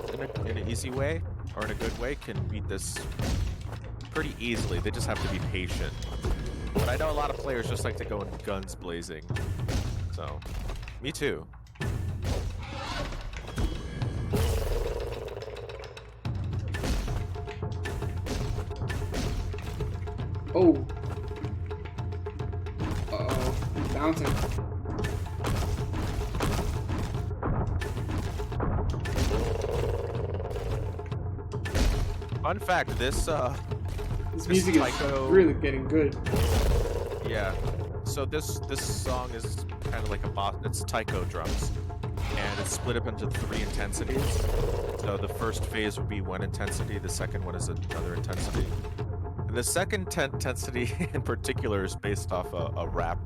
S2: in an easy way or in a good way can beat this pretty easily. They just have to be patient. But I know a lot of players just like to go in guns blazing. So, me too.
S1: Oh. Uh-oh. He's bouncing.
S2: Fun fact, this
S1: music is really getting good.
S2: Yeah. So this song is kind of like a boss. It's taiko drums, and it's split up into 3 intensities. So the first phase would be 1 intensity. The second one is another intensity. And the second intensity in particular is based off a rap,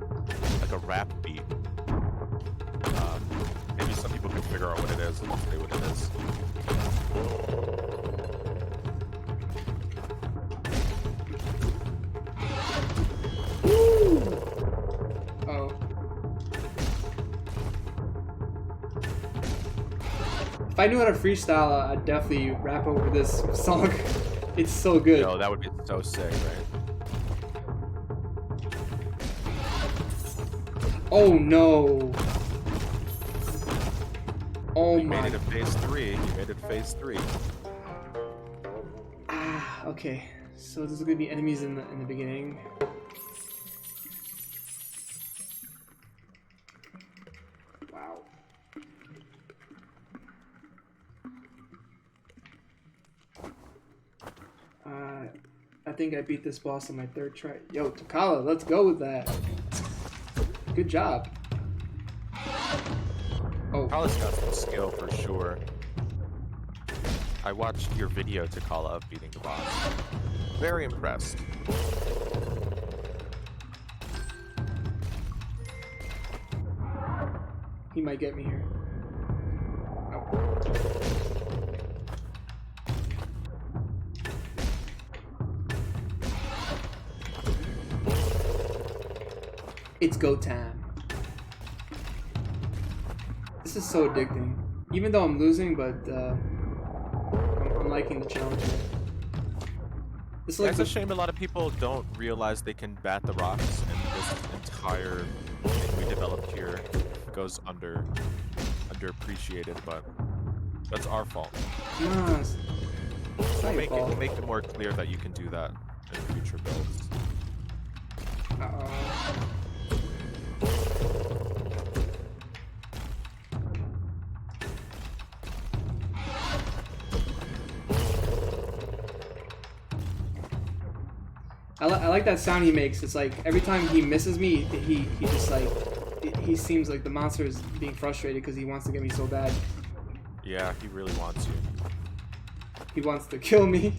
S2: like a rap beat. Maybe some people can figure out what it is and say what it is.
S1: Oh. If I knew how to freestyle, I'd definitely rap over this song. It's so good.
S2: Yo, that would be so sick, right?
S1: Oh no. Oh
S2: You
S1: my.
S2: made it to phase 3. You made it to phase 3.
S1: Ah, okay. So there's gonna be enemies in the beginning. Wow. I think I beat this boss on my 3rd try. Yo, Takala, let's go with that. Good job. Oh.
S2: Takala's got some skill for sure. I watched your video, Takala, of beating the boss. Very impressed.
S1: He might get me here. Oh. It's go time. This is so addicting. Even though I'm losing, but I'm liking the challenge. It's like
S2: It's a shame a lot of people don't realize they can bat the rocks, and this entire thing we developed here goes underappreciated, but that's our fault.
S1: Nah, it's not your fault.
S2: We'll make it more clear that you can do that in future builds.
S1: I like that sound he makes. It's like every time he misses me, he just like he seems like the monster is being frustrated because he wants to get me so bad.
S2: Yeah, he really wants you.
S1: He wants to kill me.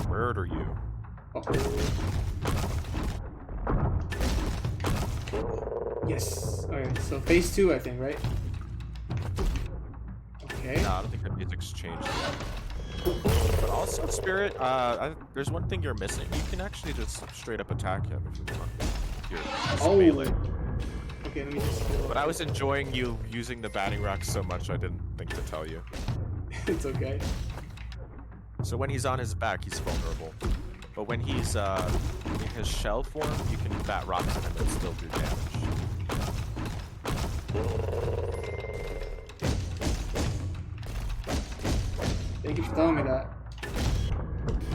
S2: Murder you.
S1: Yes. Alright, so phase 2, I think, right? Okay.
S2: No, I don't think the music's changed yet. But also, Spirit, there's one thing you're missing. You can actually just straight up attack him if you want. You're melee.
S1: Okay, let me just...
S2: But I was enjoying you using the batting rock so much I didn't think to tell you.
S1: It's okay.
S2: So when he's on his back, he's vulnerable. But when he's in his shell form, you can bat rocks at him and still do damage.
S1: Thank you for telling me that.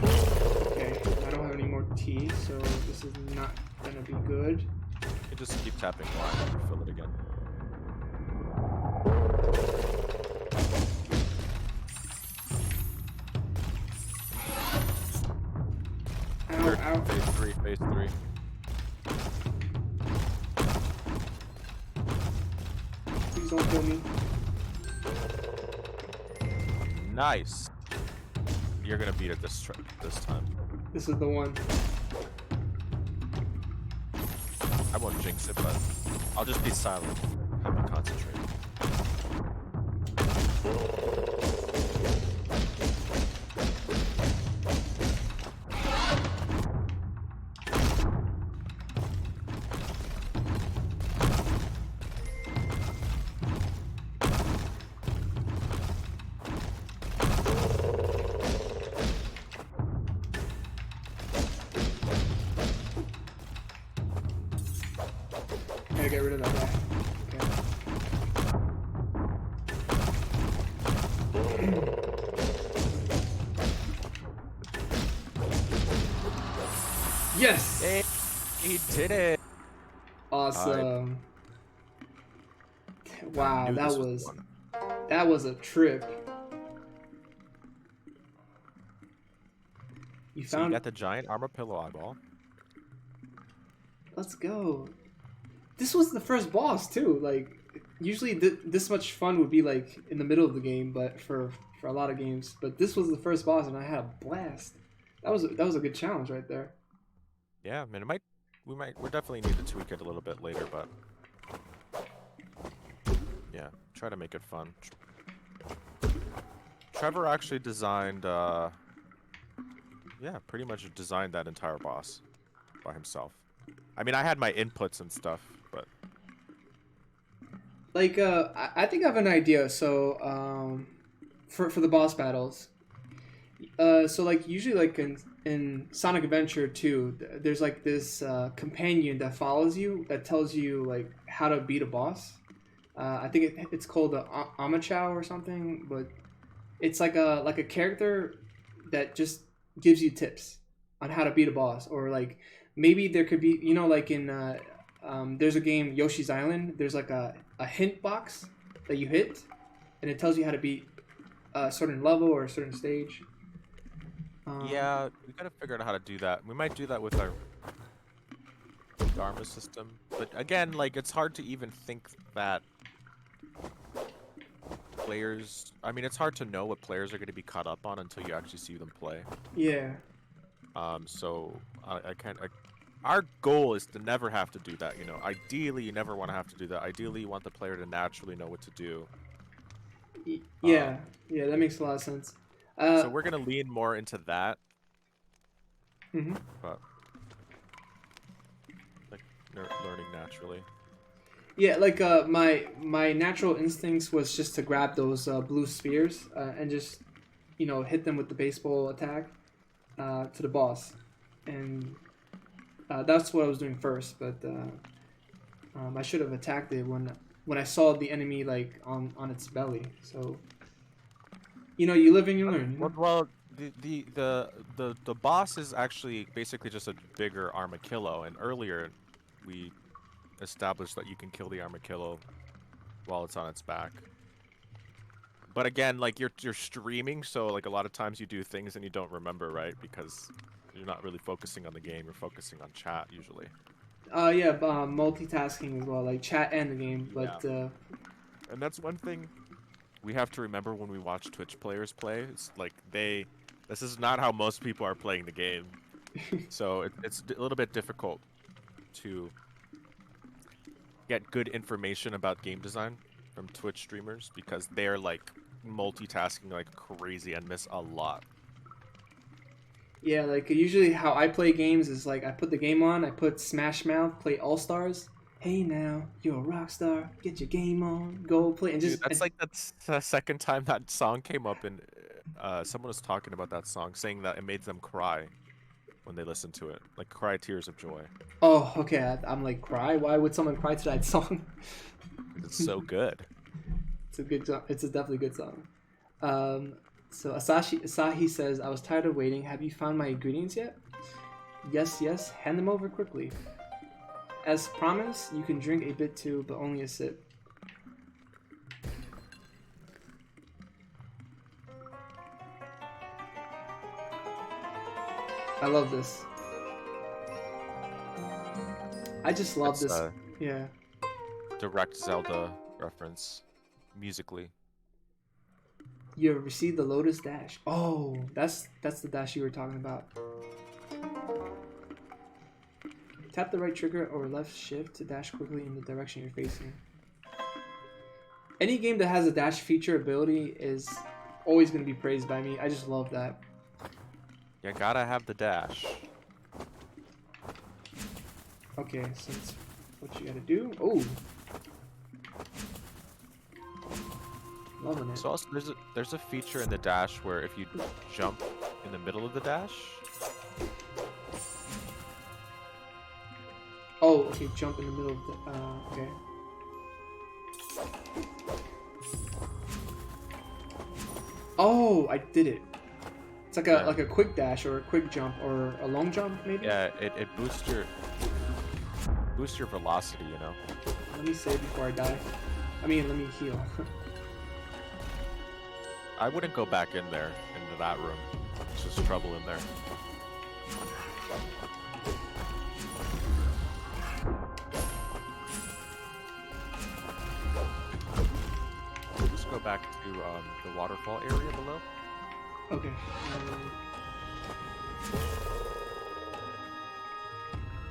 S1: Okay, I don't have any more tea, so this is not gonna be good.
S2: You can just keep tapping Y and fill it again.
S1: Ow.
S2: Phase 3, phase 3.
S1: Please don't kill me.
S2: Nice. You're gonna beat it this time.
S1: This is the one.
S2: I won't jinx it, but I'll just be silent. Have you concentrate.
S1: Gotta get rid of that guy. Okay. Yes!
S2: Hey, he did it!
S1: Awesome. Wow, that was a trip. You
S2: So
S1: found
S2: you got the giant armor pillow eyeball.
S1: Let's go. This was the first boss too. Like usually this much fun would be like in the middle of the game, but for a lot of games. But this was the first boss, and I had a blast. That was a good challenge right there.
S2: Yeah, I mean, we definitely need to tweak it a little bit later, but yeah, try to make it fun. Trevor actually designed, yeah, pretty much designed that entire boss by himself. I mean, I had my inputs and stuff, but
S1: like I think I have an idea. So for the boss battles, so like usually like in Sonic Adventure 2, there's like this companion that follows you that tells you like how to beat a boss. I think it's called Amachow or something, but it's like a character that just gives you tips on how to beat a boss, or like maybe there could be, you know, like in there's a game, Yoshi's Island, there's like a hint box that you hit and it tells you how to beat a certain level or a certain stage.
S2: yeah, we gotta figure out how to do that. We might do that with our Dharma system, but again, like, it's hard to even think that players, I mean, it's hard to know what players are going to be caught up on until you actually see them play.
S1: Yeah.
S2: So I can't. Our goal is to never have to do that. You know, ideally, you never want to have to do that. Ideally, you want the player to naturally know what to do.
S1: Yeah, yeah, that makes a lot of sense.
S2: So we're gonna lean more into that.
S1: Mhm.
S2: But like, learning naturally.
S1: Yeah, like my natural instincts was just to grab those blue spears and just hit them with the baseball attack to the boss, and that's what I was doing first. But I should have attacked it when I saw the enemy like on its belly. So you live and you learn.
S2: Well, the boss is actually basically just a bigger armadillo, and earlier we established that you can kill the armadillo while it's on its back. But again, like you're streaming, so like a lot of times you do things and you don't remember, right? Because you're not really focusing on the game, you're focusing on chat usually.
S1: Yeah, multitasking as well, like chat and the game. But
S2: And that's one thing we have to remember when we watch Twitch players play. It's like this is not how most people are playing the game. So it's a little bit difficult to get good information about game design from Twitch streamers because they're like multitasking like crazy and miss a lot.
S1: yeah, like usually how I play games is like I put the game on, I put Smash Mouth, play All Stars. Hey now, you're a rock star. Get your game on, go play, and just
S2: Dude, that's the second time that song came up, and someone was talking about that song, saying that it made them cry when they listened to it, like cry tears of joy.
S1: Oh, okay. I'm like, cry. Why would someone cry to that song?
S2: It's so good.
S1: It's a good song. It's a definitely good song. So Asahi says, I was tired of waiting. Have you found my ingredients yet? Yes. Hand them over quickly. As promised, you can drink a bit too, but only a sip. I love this. I just love
S2: It's,
S1: this. Yeah.
S2: Direct Zelda reference, musically.
S1: You have received the Lotus Dash. Oh, that's the dash you were talking about. Tap the right trigger or left shift to dash quickly in the direction you're facing. Any game that has a dash feature ability is always going to be praised by me. I just love that.
S2: You gotta have the dash.
S1: Okay, so that's what you gotta do. Oh, loving it.
S2: So also there's a feature in the dash where if you jump in the middle of the dash.
S1: Oh, okay, jump in the middle of the. Okay. Oh, I did it. It's like a quick dash or a quick jump or a long jump maybe.
S2: Yeah, it boosts your velocity, you know.
S1: Let me save before I die. I mean, let me heal.
S2: I wouldn't go back in there into that room. It's just trouble in there. Just go back to the waterfall area below.
S1: Okay.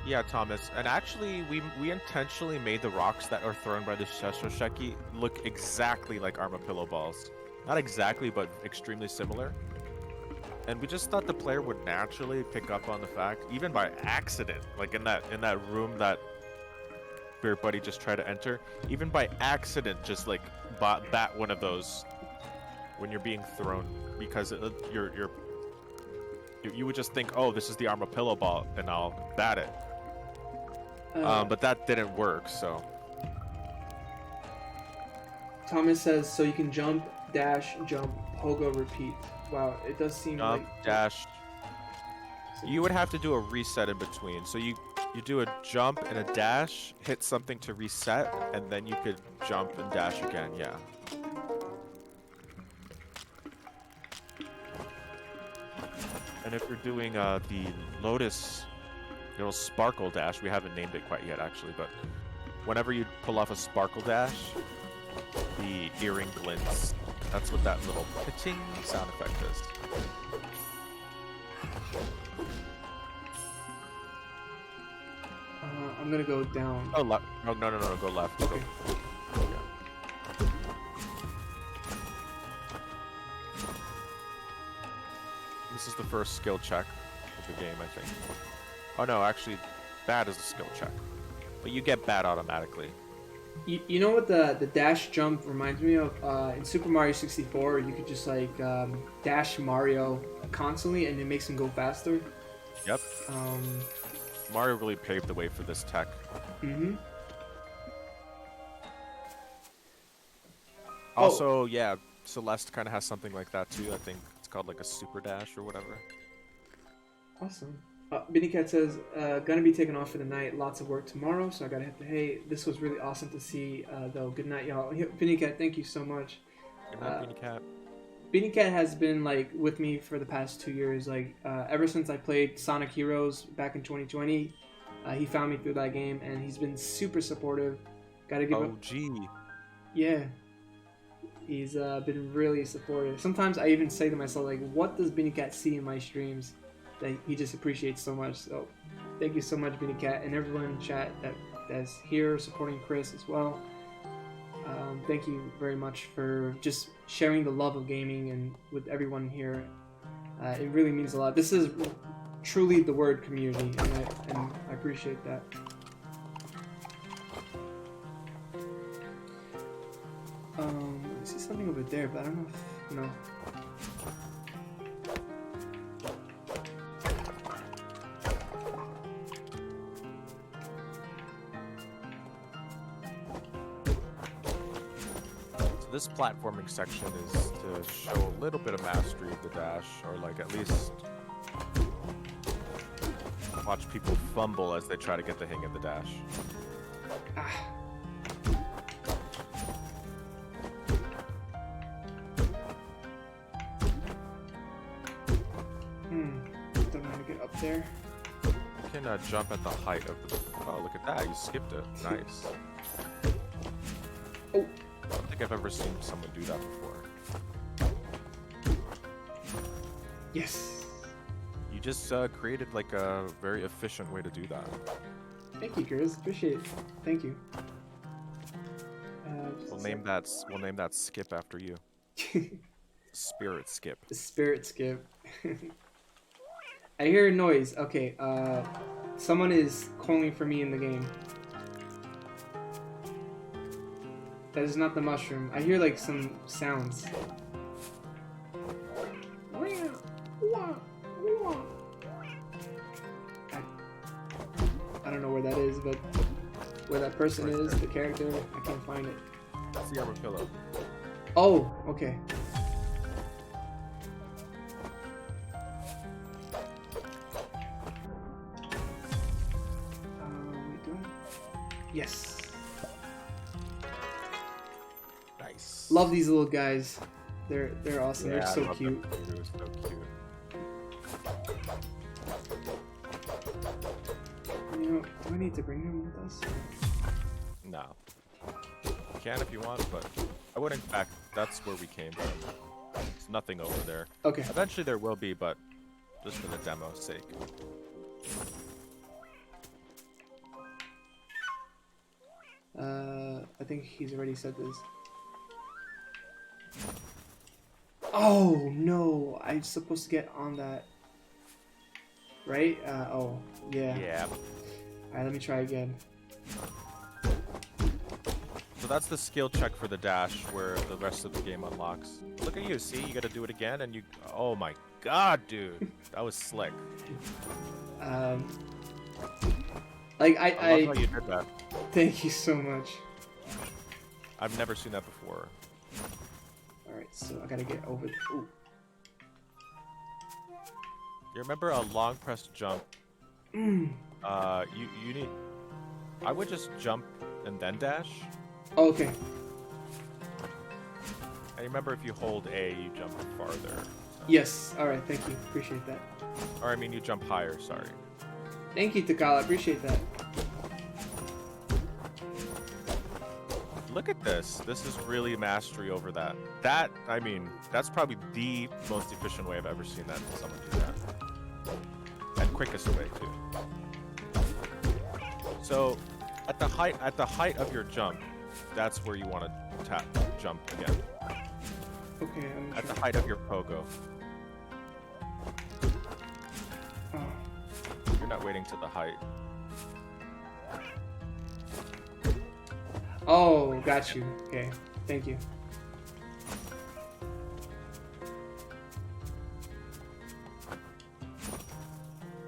S2: Yeah, Thomas. And actually, we intentionally made the rocks that are thrown by the Sheshosheki look exactly like armadillo balls. Not exactly, but extremely similar. And we just thought the player would naturally pick up on the fact, even by accident, like in that room that Beer Buddy just tried to enter, even by accident, just like bat one of those when you're being thrown, because you would just think, oh, this is the armadillo ball, and I'll bat it. But that didn't work, so.
S1: Thomas says, so you can jump, dash, jump, pogo, repeat. Wow, it does seem
S2: Jump,
S1: like...
S2: dash. You would have to do a reset in between. So you do a jump and a dash, hit something to reset, and then you could jump and dash again, yeah. And if you're doing the Lotus little sparkle dash, we haven't named it quite yet actually, but whenever you pull off a sparkle dash, the earring glints. That's what that little pitching sound effect is.
S1: I'm gonna go down.
S2: Oh, left. No, go left.
S1: Okay.
S2: Go. Yeah. This is the first skill check of the game, I think. Oh no, actually, that is a skill check. But you get bad automatically.
S1: You know what the dash jump reminds me of? In Super Mario 64, you could just like dash Mario constantly, and it makes him go faster.
S2: Yep.
S1: Um,
S2: Mario really paved the way for this tech.
S1: mm-hmm.
S2: Also, yeah, Celeste kind of has something like that too. I think it's called like a super dash or whatever.
S1: Awesome. Benny Cat says, gonna be taking off for the night. Lots of work tomorrow, so I gotta hit the hay. This was really awesome to see, though. Good night, y'all. Benny Cat, thank you so much.
S2: Good night, Beanie Cat.
S1: Benny Cat has been like with me for the past 2 years. Like ever since I played Sonic Heroes back in 2020, he found me through that game, and he's been super supportive. Gotta give up.
S2: OG.
S1: Yeah. He's been really supportive. Sometimes I even say to myself, like, what does Benny Cat see in my streams that he just appreciates so much? So thank you so much, Benny Cat, and everyone in chat that's here supporting Chris as well. Thank you very much for just sharing the love of gaming and with everyone here. It really means a lot. This is truly the word community, and I appreciate that. I see something over there, but I don't know if... No.
S2: So this platforming section is to show a little bit of mastery of the dash, or like at least watch people fumble as they try to get the hang of the dash.
S1: Ah. Don't want to get up there.
S2: You can jump at the height of the... Oh, look at that. You skipped it. Nice.
S1: Oh.
S2: I don't think I've ever seen someone do that before.
S1: Yes.
S2: You just created like a very efficient way to do that.
S1: Thank you, Chris. Appreciate it. Thank you.
S2: We'll name that skip after you. Spirit skip.
S1: The spirit skip. I hear a noise. Okay, someone is calling for me in the game. That is not the mushroom. I hear like some sounds. I don't know where that is, but where that person
S2: Right
S1: is,
S2: there.
S1: the character, I can't find it.
S2: That's the armor pillow.
S1: Oh, okay. Wait, do I? Yes.
S2: Nice.
S1: Love these little guys. They're awesome.
S2: Yeah,
S1: They're
S2: I
S1: so
S2: love
S1: cute.
S2: that too. It was so cute.
S1: You know, do I need to bring them with us?
S2: No. You can if you want, but I wouldn't. In fact, that's where we came from. There's nothing over there.
S1: Okay.
S2: Eventually there will be, but just for the demo's sake.
S1: I think he's already said this. Oh no! I'm supposed to get on that. Right? Oh, yeah.
S2: Yeah.
S1: Alright, let me try again.
S2: So that's the skill check for the dash, where the rest of the game unlocks. Look at you, see? You gotta do it again, and you... Oh my god, dude. That was slick.
S1: Like,
S2: I love how you did that.
S1: Thank you so much.
S2: I've never seen that before.
S1: Alright, so I gotta get over... Ooh.
S2: You remember a long press jump? You need... I would just jump and then dash.
S1: Oh, okay.
S2: And remember, if you hold A, you jump farther. So.
S1: Yes. Alright, thank you. Appreciate that.
S2: Or, I mean, you jump higher, sorry.
S1: Thank you, Takala. I appreciate that.
S2: Look at this. This is really mastery over that. That, I mean, that's probably the most efficient way I've ever seen that someone do that. And quickest way, too. So, at the height of your jump, that's where you want to jump again.
S1: Okay, I'm
S2: At the
S1: trying.
S2: height of your pogo.
S1: Oh.
S2: You're not waiting to the height.
S1: got you. Okay, thank you.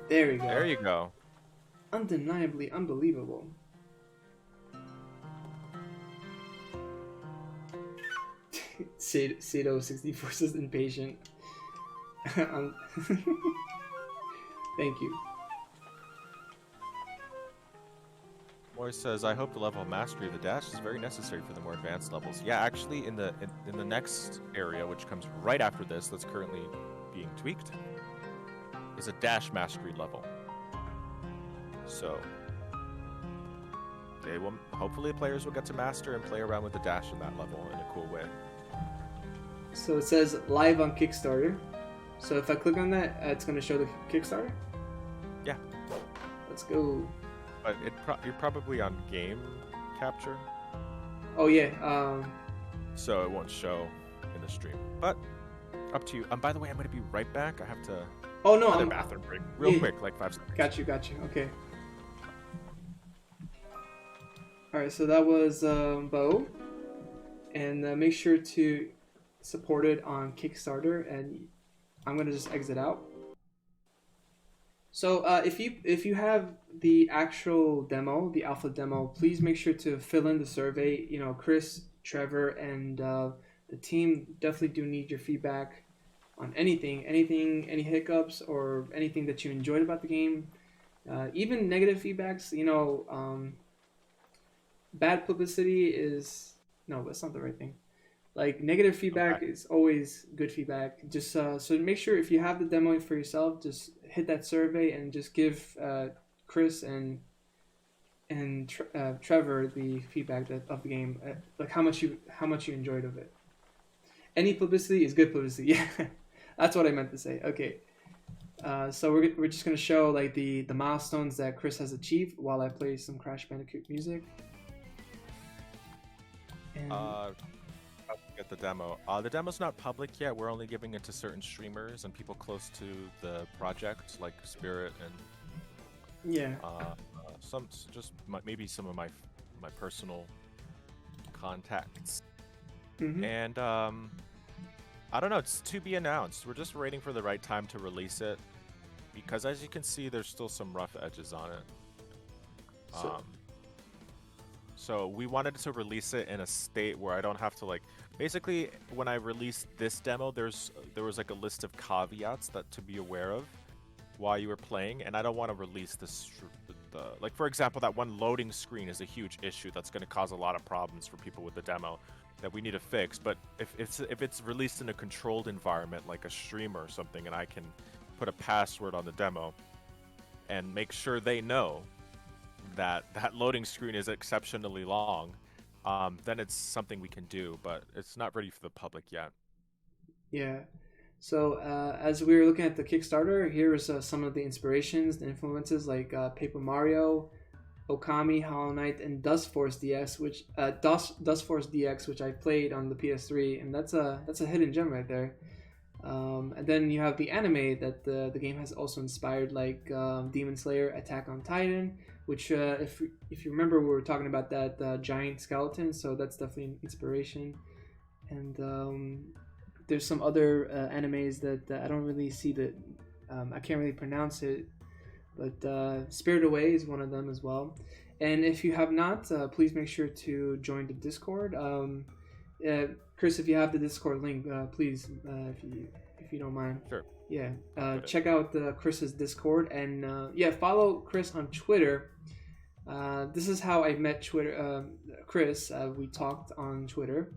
S1: There we go.
S2: There you go.
S1: Undeniably unbelievable. Sado64 says impatient. Thank you.
S2: Moy says, I hope the level of mastery of the dash is very necessary for the more advanced levels. Yeah, actually, in the next area, which comes right after this, that's currently being tweaked, is a dash mastery level. So, they will hopefully players will get to master and play around with the dash in that level in a cool way.
S1: So it says live on Kickstarter. So if I click on that, it's going to show the Kickstarter?
S2: Yeah.
S1: Let's go.
S2: But you're probably on game capture.
S1: Oh yeah.
S2: So it won't show in the stream. But up to you. By the way, I'm going to be right back. I have to.
S1: Oh no.
S2: Another bathroom break, real quick, like 5 seconds.
S1: Got you. Okay. All right. So that was Bo, and make sure to support it on Kickstarter. And I'm going to just exit out. So if you have the actual demo, the alpha demo, please make sure to fill in the survey. You know, Chris, Trevor, and the team definitely do need your feedback on anything, any hiccups or anything that you enjoyed about the game. Even negative feedbacks. You know, bad publicity is no, that's not the right thing. Like negative feedback is always good feedback. Just so make sure if you have the demo for yourself, just hit that survey and just give Chris and Trevor the feedback of the game, like how much you enjoyed of it. Any publicity is good publicity. Yeah, that's what I meant to say. Okay, so we're just gonna show like the milestones that Chris has achieved while I play some Crash Bandicoot music. And
S2: Get the demo. The demo's not public yet. We're only giving it to certain streamers and people close to the project, like Spirit and
S1: yeah,
S2: maybe some of my personal contacts.
S1: mm-hmm.
S2: And I don't know. It's to be announced. We're just waiting for the right time to release it because, as you can see, there's still some rough edges on it. So we wanted to release it in a state where I don't have to basically when I released this demo, there was like a list of caveats that to be aware of while you were playing, and I don't want to release this. Like for example, that one loading screen is a huge issue that's going to cause a lot of problems for people with the demo that we need to fix. But if it's released in a controlled environment like a stream or something, and I can put a password on the demo and make sure they know that loading screen is exceptionally long, then it's something we can do, but it's not ready for the public yet.
S1: Yeah. So as we were looking at the Kickstarter, here's some of the inspirations, the influences like Paper Mario, Okami, Hollow Knight, and Dust Force DX, which I played on the PS3, and that's a hidden gem right there. And then you have the anime that the game has also inspired, like Demon Slayer, Attack on Titan, which if you remember, we were talking about that giant skeleton, so that's definitely an inspiration. And there's some other animes that I don't really see that I can't really pronounce it, but Spirit Away is one of them as well. And if you have not, please make sure to join the Discord. Chris, if you have the Discord link, please, if you don't mind.
S2: Sure.
S1: Yeah. Check out Chris's Discord, and follow Chris on Twitter. This is how I met Chris. We talked on Twitter,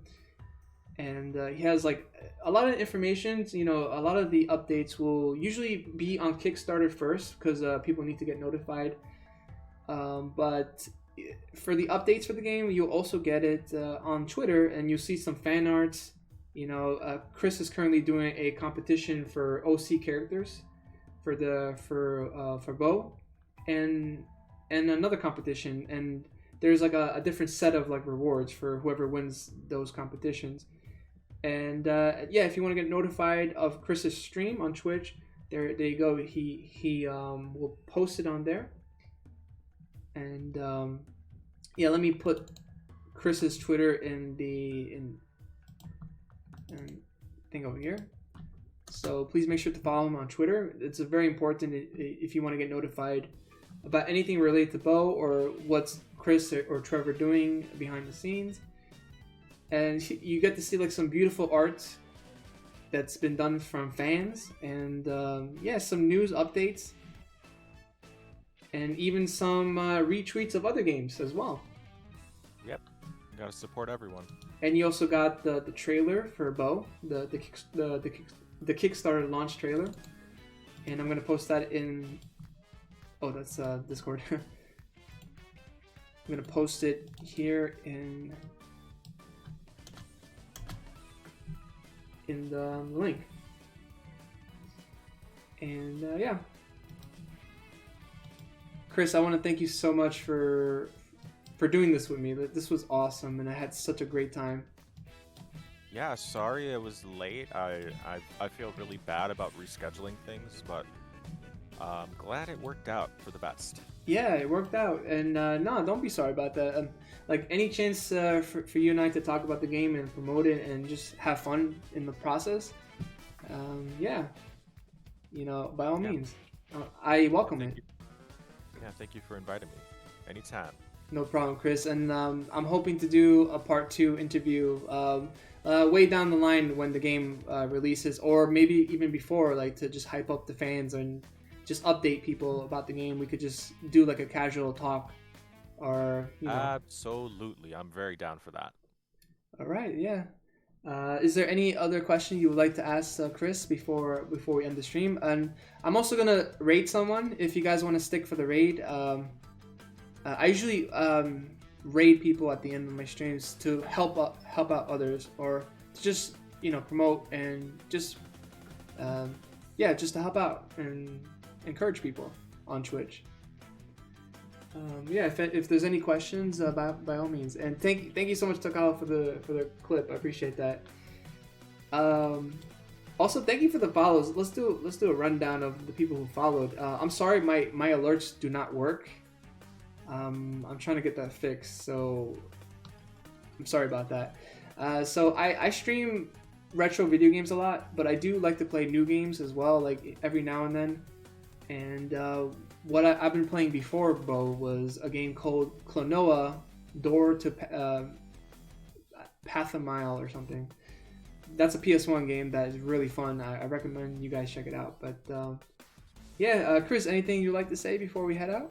S1: and he has like a lot of information. You know, a lot of the updates will usually be on Kickstarter first because people need to get notified. But for the updates for the game, you'll also get it on Twitter, and you'll see some fan arts. You know, Chris is currently doing a competition for OC characters for Bo, and another competition, and there's like a different set of like rewards for whoever wins those competitions. And if you want to get notified of Chris's stream on Twitch, there you go. He will post it on there. And let me put Chris's Twitter in thing over here. So please make sure to follow him on Twitter. It's very important if you want to get notified about anything related to Bo or what's Chris or Trevor doing behind the scenes. And you get to see like some beautiful art that's been done from fans, and yeah, some news updates, and even some retweets of other games as well.
S2: Yep, you gotta support everyone.
S1: And you also got the trailer for Bo, the Kickstarter launch trailer, and I'm gonna post that in. Oh, that's Discord. I'm gonna post it here in the link. And yeah, Chris, I want to thank you so much for doing this with me. This was awesome, and I had such a great time.
S2: Yeah, sorry it was late. I feel really bad about rescheduling things, but I'm glad it worked out for the best.
S1: Yeah, it worked out, and no, don't be sorry about that. Like any chance for you and I to talk about the game and promote it and just have fun in the process, yeah, by all means, I welcome it.
S2: Yeah, thank you for inviting me. Anytime.
S1: No problem, Chris. And I'm hoping to do a part 2 interview way down the line when the game releases, or maybe even before, like to just hype up the fans and just update people about the game. We could just do like a casual talk, or
S2: Absolutely, I'm very down for that.
S1: All right, yeah. Is there any other question you would like to ask Chris before we end the stream? And I'm also gonna raid someone if you guys want to stick for the raid. I usually raid people at the end of my streams to help out others, or to just promote and just just to help out and encourage people on Twitch. If there's any questions, by all means. And thank you so much, Takala, for the clip. I appreciate that. Also, thank you for the follows. Let's do a rundown of the people who followed. I'm sorry, my alerts do not work. I'm trying to get that fixed, so I'm sorry about that. So I stream retro video games a lot, but I do like to play new games as well, like every now and then. And what I've been playing before Bo was a game called Klonoa Door to Path a Mile or something. That's a PS1 game that is really fun. I recommend you guys check it out. But Chris, anything you'd like to say before we head out?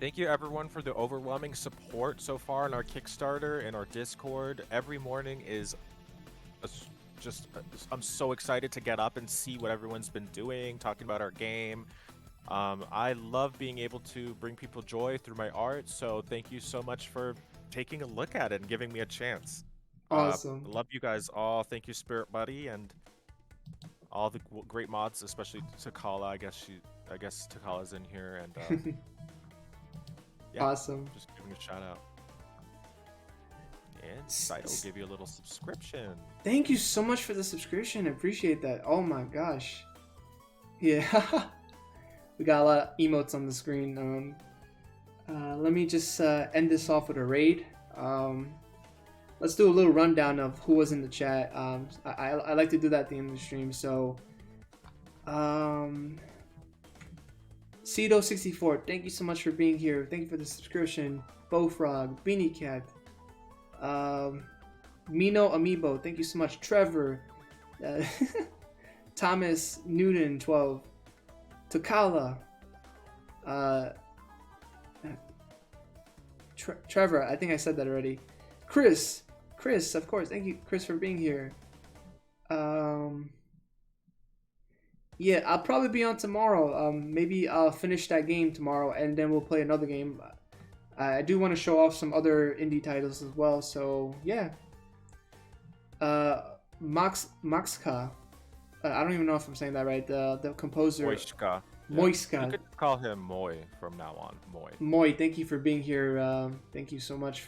S2: Thank you everyone for the overwhelming support so far in our Kickstarter and our Discord. Every morning is I'm so excited to get up and see what everyone's been doing, talking about our game. I love being able to bring people joy through my art, so thank you so much for taking a look at it and giving me a chance.
S1: Awesome.
S2: Love you guys all. Thank you, Spirit Buddy, and all the great mods, especially Takala. I guess Takala's in here, and yeah,
S1: awesome.
S2: Just giving a shout out. And Saito will give you a little subscription.
S1: Thank you so much for the subscription. I appreciate that. Oh my gosh. Yeah. We got a lot of emotes on the screen. Let me just end this off with a raid. Let's do a little rundown of who was in the chat. I like to do that at the end of the stream. So, Cedo64, thank you so much for being here. Thank you for the subscription. Bowfrog, Beanie Cat, Mino Amiibo, thank you so much. Trevor, Thomas Newton 12, Takala, Trevor, I think I said that already. Chris, of course, thank you, Chris, for being here. Yeah, I'll probably be on tomorrow. Maybe I'll finish that game tomorrow, and then we'll play another game. I do want to show off some other indie titles as well, so yeah. Maxka, I don't even know if I'm saying that right. The composer.
S2: Moishka.
S1: Yeah. Moishka.
S2: You could call him Moy from now on. Moy.
S1: Moy, thank you for being here. Thank you so much.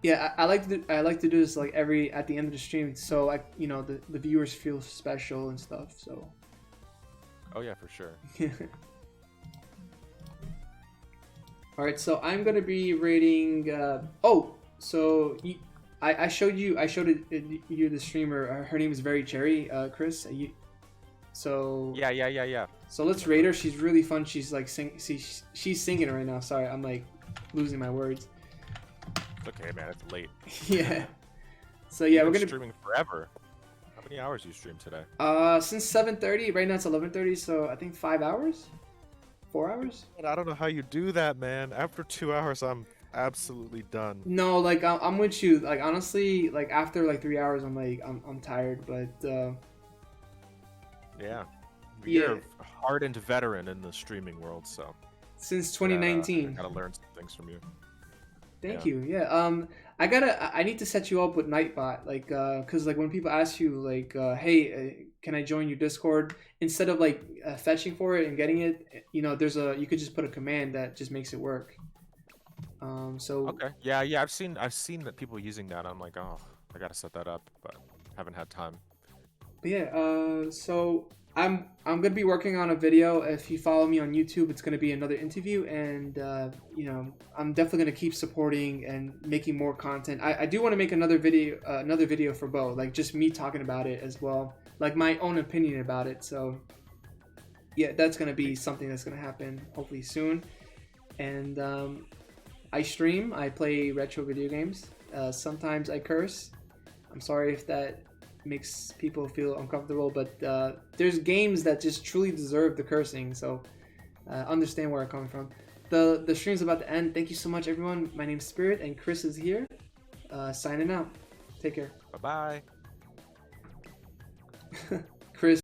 S1: Yeah, I like to do this like at the end of the stream, so the viewers feel special and stuff. So.
S2: Oh yeah, for sure.
S1: All right, so I'm gonna be rating. Oh, so I showed you. I showed you the streamer. Her name is Very Cherry. Chris. So
S2: Yeah.
S1: so let's rate her. She's really fun. She's like she's singing right now. Sorry, I'm like losing my words.
S2: It's okay, man. It's late.
S1: Yeah. So yeah,
S2: You've
S1: we're
S2: been
S1: gonna
S2: streaming forever. How many hours you stream today?
S1: since 7:30. Right now it's 11:30. So I think 5 hours, 4 hours.
S2: I don't know how you do that, man. After 2 hours, I'm absolutely done.
S1: No, like I'm with you. Like honestly, like after like 3 hours, I'm like I'm tired. But
S2: Yeah.
S1: Yeah.
S2: You're a hardened veteran in the streaming world, so
S1: since
S2: I
S1: 2019.
S2: gotta learn some things from you.
S1: Thank
S2: Yeah.
S1: you. Yeah. I need to set you up with Nightbot, like, cause like when people ask you, like, hey, can I join your Discord? Instead of like fetching for it and getting it, you could just put a command that just makes it work. So
S2: Okay. Yeah. I've seen that people using that. I'm like, oh, I gotta set that up, but haven't had time.
S1: but yeah. So I'm gonna be working on a video. If you follow me on YouTube, it's gonna be another interview, and I'm definitely gonna keep supporting and making more content. I do want to make another video for Bo, like just me talking about it as well, like my own opinion about it. So yeah, that's gonna be something that's gonna happen hopefully soon. And I stream. I play retro video games. Sometimes I curse. I'm sorry if that makes people feel uncomfortable, but there's games that just truly deserve the cursing, so understand where I'm coming from. The stream's about to end. Thank you so much, everyone. My name's Spirit, and Chris is here, signing out. Take care.
S2: Bye bye.